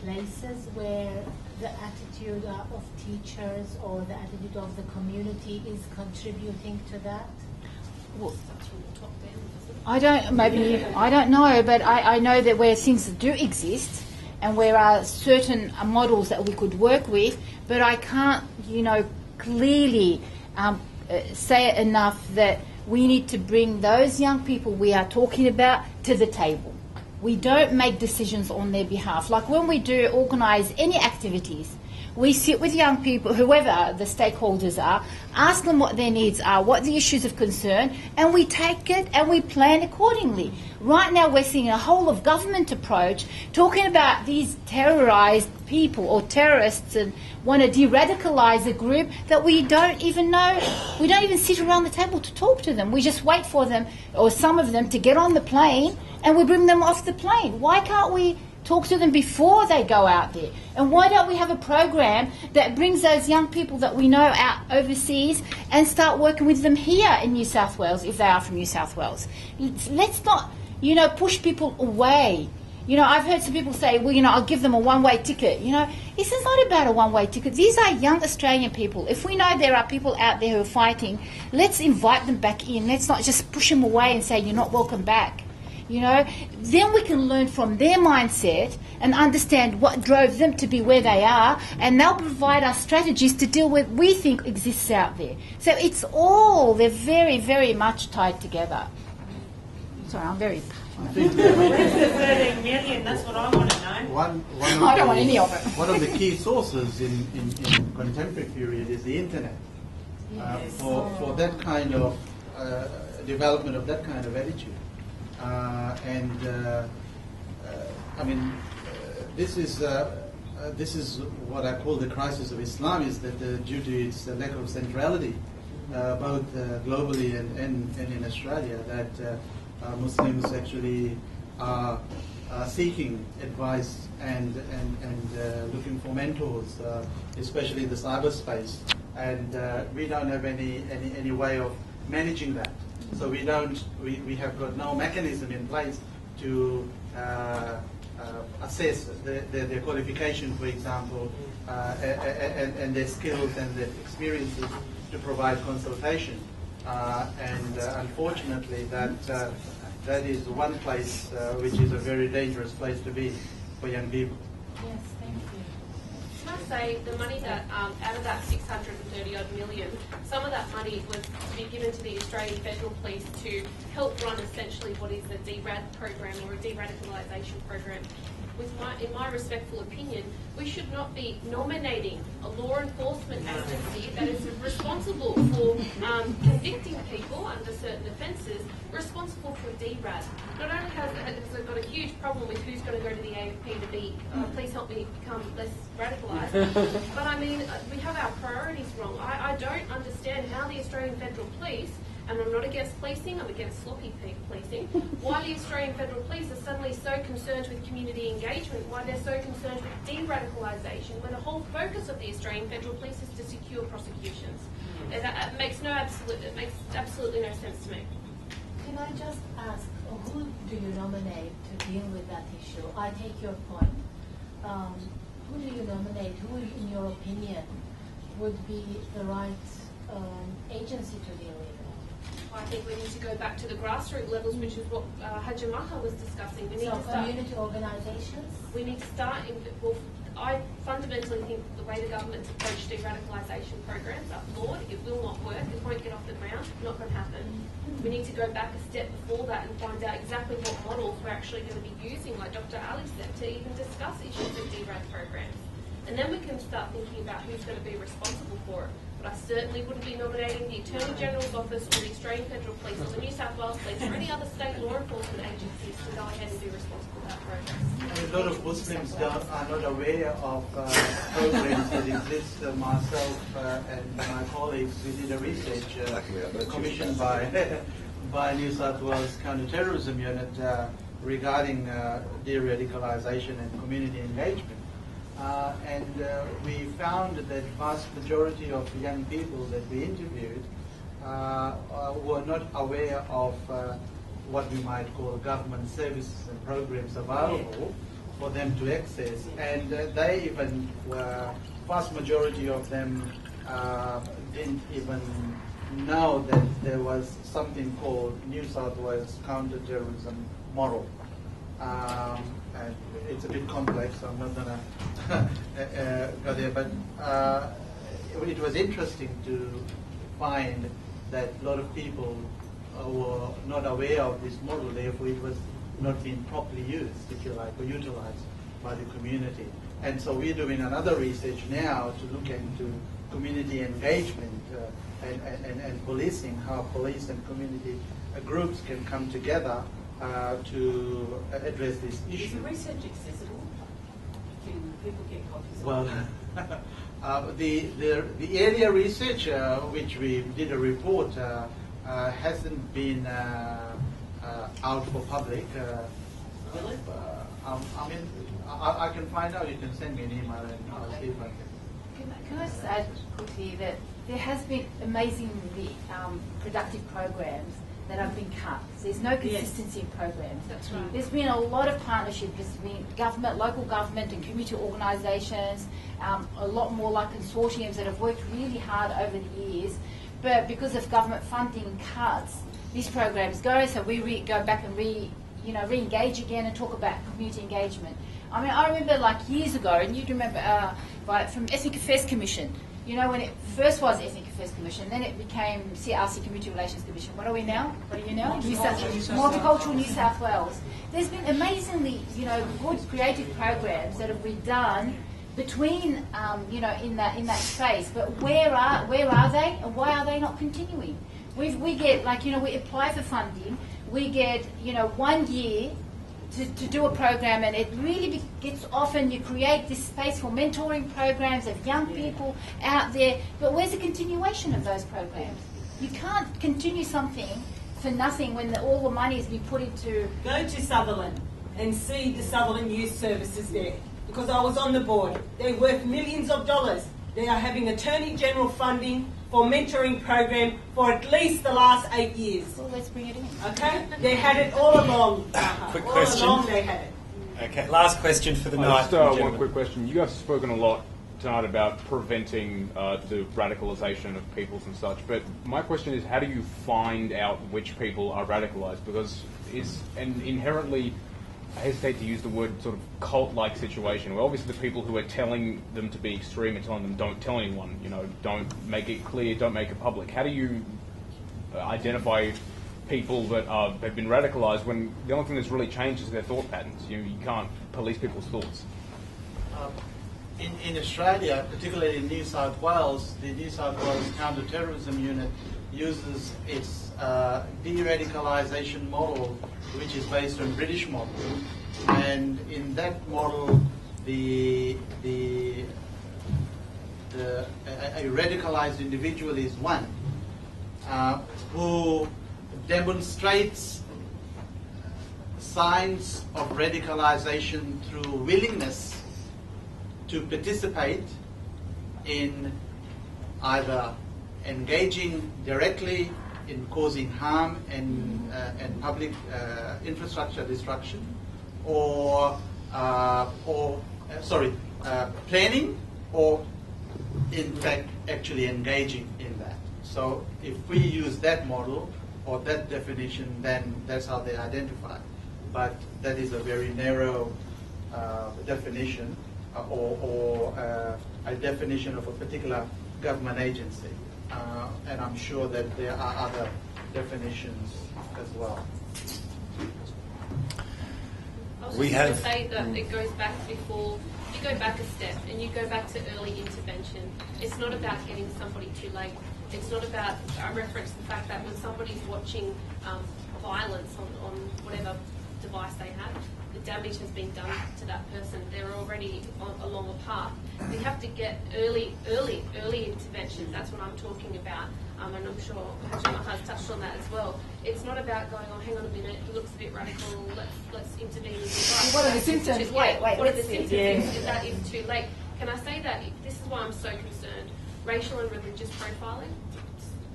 places where the attitude of teachers or the attitude of the community is contributing to that? Well, I don't know, but I know that where things do exist and where are certain models that we could work with, but I can't, clearly say it enough that we need to bring those young people we are talking about to the table. We don't make decisions on their behalf. Like when we do organise any activities, we sit with young people, whoever the stakeholders are, ask them what their needs are, what the issues of concern, and we take it and we plan accordingly. Right now we're seeing a whole of government approach talking about these terrorised people or terrorists and want to de-radicalise a group that we don't even know. We don't even sit around the table to talk to them. We just wait for them, or some of them, to get on the plane and we bring them off the plane. Why can't we talk to them before they go out there? And why don't we have a program that brings those young people that we know out overseas and start working with them here in New South Wales, if they are from New South Wales? Let's not, push people away. I've heard some people say, well, I'll give them a one-way ticket. This is not about a one-way ticket. These are young Australian people. If we know there are people out there who are fighting, let's invite them back in. Let's not just push them away and say, you're not welcome back. Then we can learn from their mindset and understand what drove them to be where they are, and they'll provide us strategies to deal with what we think exists out there. So they're very, very much tied together. Sorry, I'm very... Where's the 13 million? That's what I want to know. I don't want any of it. One of the key sources in contemporary period is the internet. For that kind of development of that kind of attitude. This is what I call the crisis of Islam, is that due to its lack of centrality, both globally and in Australia, that Muslims actually are seeking advice and looking for mentors, especially in the cyberspace, and we don't have any way of managing that. So we have got no mechanism in place to assess their qualification, for example, and their skills and their experiences to provide consultation. And unfortunately, that is one place which is a very dangerous place to be for young people. Yes, thank you. Can I say the money that, out of that 630 odd million, some of that money was to be given to the Australian Federal Police to help run essentially what is a DRAD program or a de-radicalisation program. In my respectful opinion, we should not be nominating a law enforcement agency that is responsible for convicting people under certain offences, responsible for DRAD. Not only has it got a huge problem with who's going to go to the AFP to be, please help me become less radicalised, but I mean, we have our priorities wrong. I don't understand how the Australian Federal Police, and I'm not against policing, I'm against sloppy policing, why the Australian Federal Police are suddenly so concerned with community engagement, why they're so concerned with de-radicalisation, when the whole focus of the Australian Federal Police is to secure prosecutions. That makes absolutely no sense to me. Can I just ask, who do you nominate to deal with that issue? I take your point. Who do you nominate? Who, in your opinion, would be the right agency to deal with it? I think we need to go back to the grassroots levels, which is what Haji Maha was discussing. We need So to start, community organisations? We need to start in, well, I fundamentally think the way the government's approached de-radicalisation programs are flawed. It will not work. It won't get off the ground. It's not going to happen. We need to go back a step before that and find out exactly what models we're actually going to be using, like Dr. Ali said, to even discuss issues of de-rad programs. And then we can start thinking about who's going to be responsible for it. But I certainly wouldn't be nominating the Attorney General's Office or the Australian Federal Police or the New South Wales Police or any other state law enforcement agencies to go ahead and be responsible for that program. A lot of Muslims are not aware of programs that exist. Myself and my colleagues, we did a research commissioned by New South Wales Counter-Terrorism Unit regarding de-radicalisation and community engagement. And we found that vast majority of young people that we interviewed were not aware of what we might call government services and programs available for them to access. And they even were, vast majority of them didn't even know that there was something called New South Wales Counter-Terrorism Model. And it's a bit complex, so I'm not going to go there, but it was interesting to find that a lot of people were not aware of this model, therefore it was not being properly used, if you like, or utilized by the community. And so we're doing another research now to look into community engagement and policing, how police and community groups can come together to address this issue. Is the research accessible? Can people get copies Well, the earlier research, which we did a report, hasn't been out for public. Really? I mean, I can find out. You can send me an email and I'll see if I can. Can I just add quickly that there has been amazingly productive programs that have been cut. So there's no consistency in programs. That's right. There's been a lot of partnership between government, local government and community organisations, a lot more like consortiums that have worked really hard over the years. But because of government funding cuts, these programs go, so we go back and re-engage again and talk about community engagement. I mean, I remember like years ago, and you'd remember from Ethnic Affairs Commission, you know, when it first was Ethnic Affairs Commission, then it became CRC, Community Relations Commission. What are we now? What are you now? Multicultural New South Wales. There's been amazingly, good creative programs that have been done between, in that space. But where are they, and why are they not continuing? We get we apply for funding. We get 1 year to do a program, and it really gets off, and you create this space for mentoring programs of young people out there. But where's the continuation of those programs? You can't continue something for nothing when all the money is being put into... Go to Sutherland and see the Sutherland Youth Services there, because I was on the board. They're worth millions of dollars. They are having Attorney General funding for mentoring program for at least the last 8 years. Well, let's bring it in. Okay? They had it all along. Quick all question. along they had it. Okay, last question for the night. Just one quick question. You guys have spoken a lot tonight about preventing the radicalisation of peoples and such, but my question is, how do you find out which people are radicalised? Because it's an inherently, I hesitate to use the word, sort of cult-like situation, where obviously the people who are telling them to be extreme and telling them don't tell anyone, you know, don't make it clear, don't make it public. How do you identify people that have been radicalised when the only thing that's really changed is their thought patterns? You can't police people's thoughts. In Australia, particularly in New South Wales, the New South Wales Counter-Terrorism Unit uses its de-radicalisation model, which is based on British model. And in that model, a radicalised individual is one who demonstrates signs of radicalisation through willingness to participate in either engaging directly in causing harm and public infrastructure destruction, or planning, or in fact actually engaging in that. So if we use that model or that definition, then that's how they identify. But that is a very narrow definition, or a definition of a particular government agency. And I'm sure that there are other definitions as well. I was just going to say that it goes back before, you go back a step and you go back to early intervention. It's not about getting somebody too late. It's not about, I referenced the fact that when somebody's watching violence on whatever device they have, the damage has been done to that person. They're already along a path. We have to get early intervention. That's what I'm talking about. And I'm sure Maha has touched on that as well. It's not about going, oh, hang on a minute, he looks a bit radical, let's intervene. What are the symptoms? Wait, what are the symptoms? Yeah. Is that is too late? Can I say that? This is why I'm so concerned. Racial and religious profiling,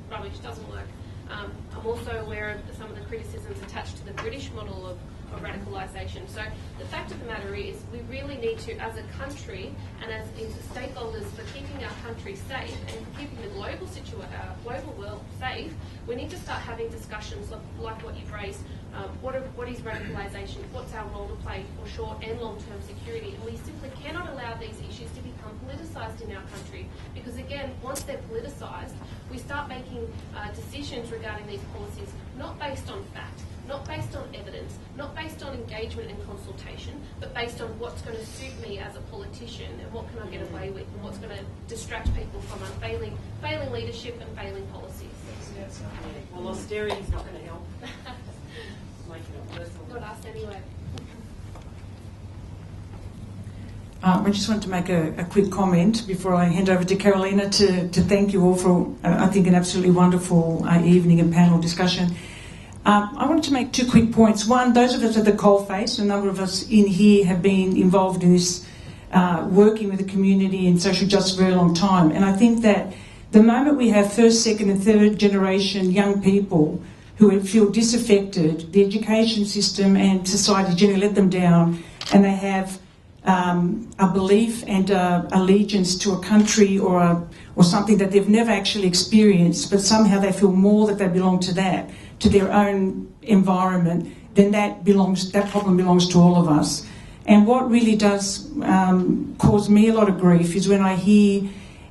rubbish, doesn't work. I'm also aware of some of the criticisms attached to the British model of radicalisation. So the fact of the matter is we really need to, as a country and as stakeholders for keeping our country safe and for keeping the global world safe, we need to start having discussions like what you've raised. What is radicalisation? What's our role to play for short and long-term security? And we simply cannot allow these issues to become politicised in our country, because again, once they're politicised, we start making decisions regarding these policies not based on fact, not based on evidence, not based on engagement and consultation, but based on what's going to suit me as a politician and what can I get away with and what's going to distract people from our failing leadership and failing policies. Well, austerity is not going to help. Not us anyway. I just want to make a quick comment before I hand over to Carolina to thank you all for, I think, an absolutely wonderful evening and panel discussion. I wanted to make two quick points. One, those of us at the coalface, a number of us in here have been involved in this, working with the community in social justice for a very long time. And I think that the moment we have first, second and third generation young people who feel disaffected, the education system and society generally let them down, and they have a belief and allegiance to a country or something that they've never actually experienced, but somehow they feel more that they belong to that, to their own environment, then that problem belongs to all of us. And what really does cause me a lot of grief is when I hear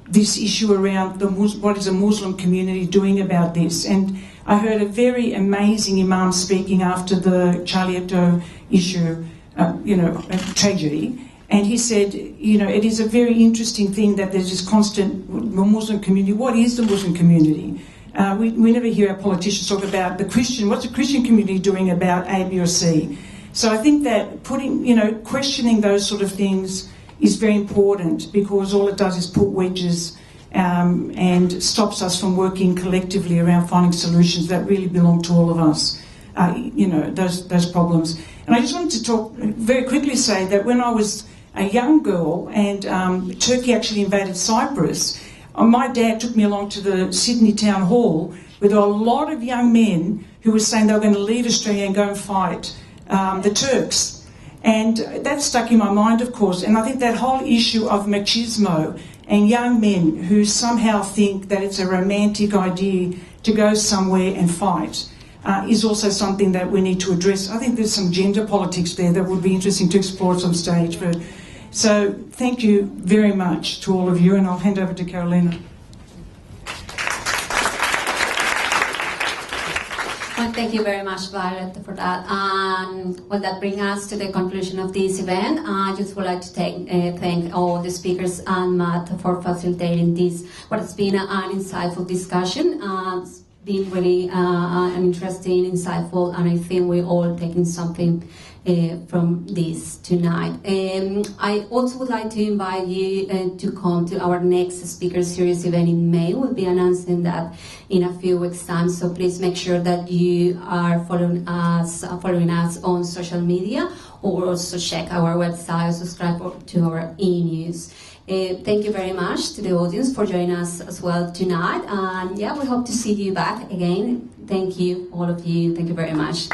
this issue around what is a Muslim community doing about this. And I heard a very amazing imam speaking after the Charlie Hebdo issue, tragedy. And he said, it is a very interesting thing that there's this constant Muslim community. What is the Muslim community? We never hear our politicians talk about what's the Christian community doing about A, B or C? So I think that questioning those sort of things is very important, because all it does is put wedges and stops us from working collectively around finding solutions that really belong to all of us, those problems. And I just wanted to very quickly say that when I was a young girl, and Turkey actually invaded Cyprus. My dad took me along to the Sydney Town Hall with a lot of young men who were saying they were going to leave Australia and go and fight the Turks. And that stuck in my mind, of course. And I think that whole issue of machismo and young men who somehow think that it's a romantic idea to go somewhere and fight is also something that we need to address. I think there's some gender politics there that would be interesting to explore at some stage. So thank you very much to all of you, and I'll hand over to Carolina. Well, thank you very much, Violet, for that. Well, that brings us to the conclusion of this event. I just would like to thank all the speakers and Matt for facilitating this, what has been an insightful discussion. It's been really an interesting, insightful, and I think we're all taking something from this tonight. I also would like to invite you to come to our next speaker series event in May. We'll be announcing that in a few weeks' time, so please make sure that you are following us on social media, or also check our website, subscribe to our e-news. Thank you very much to the audience for joining us as well tonight, and yeah, we hope to see you back again. Thank you, all of you. Thank you very much.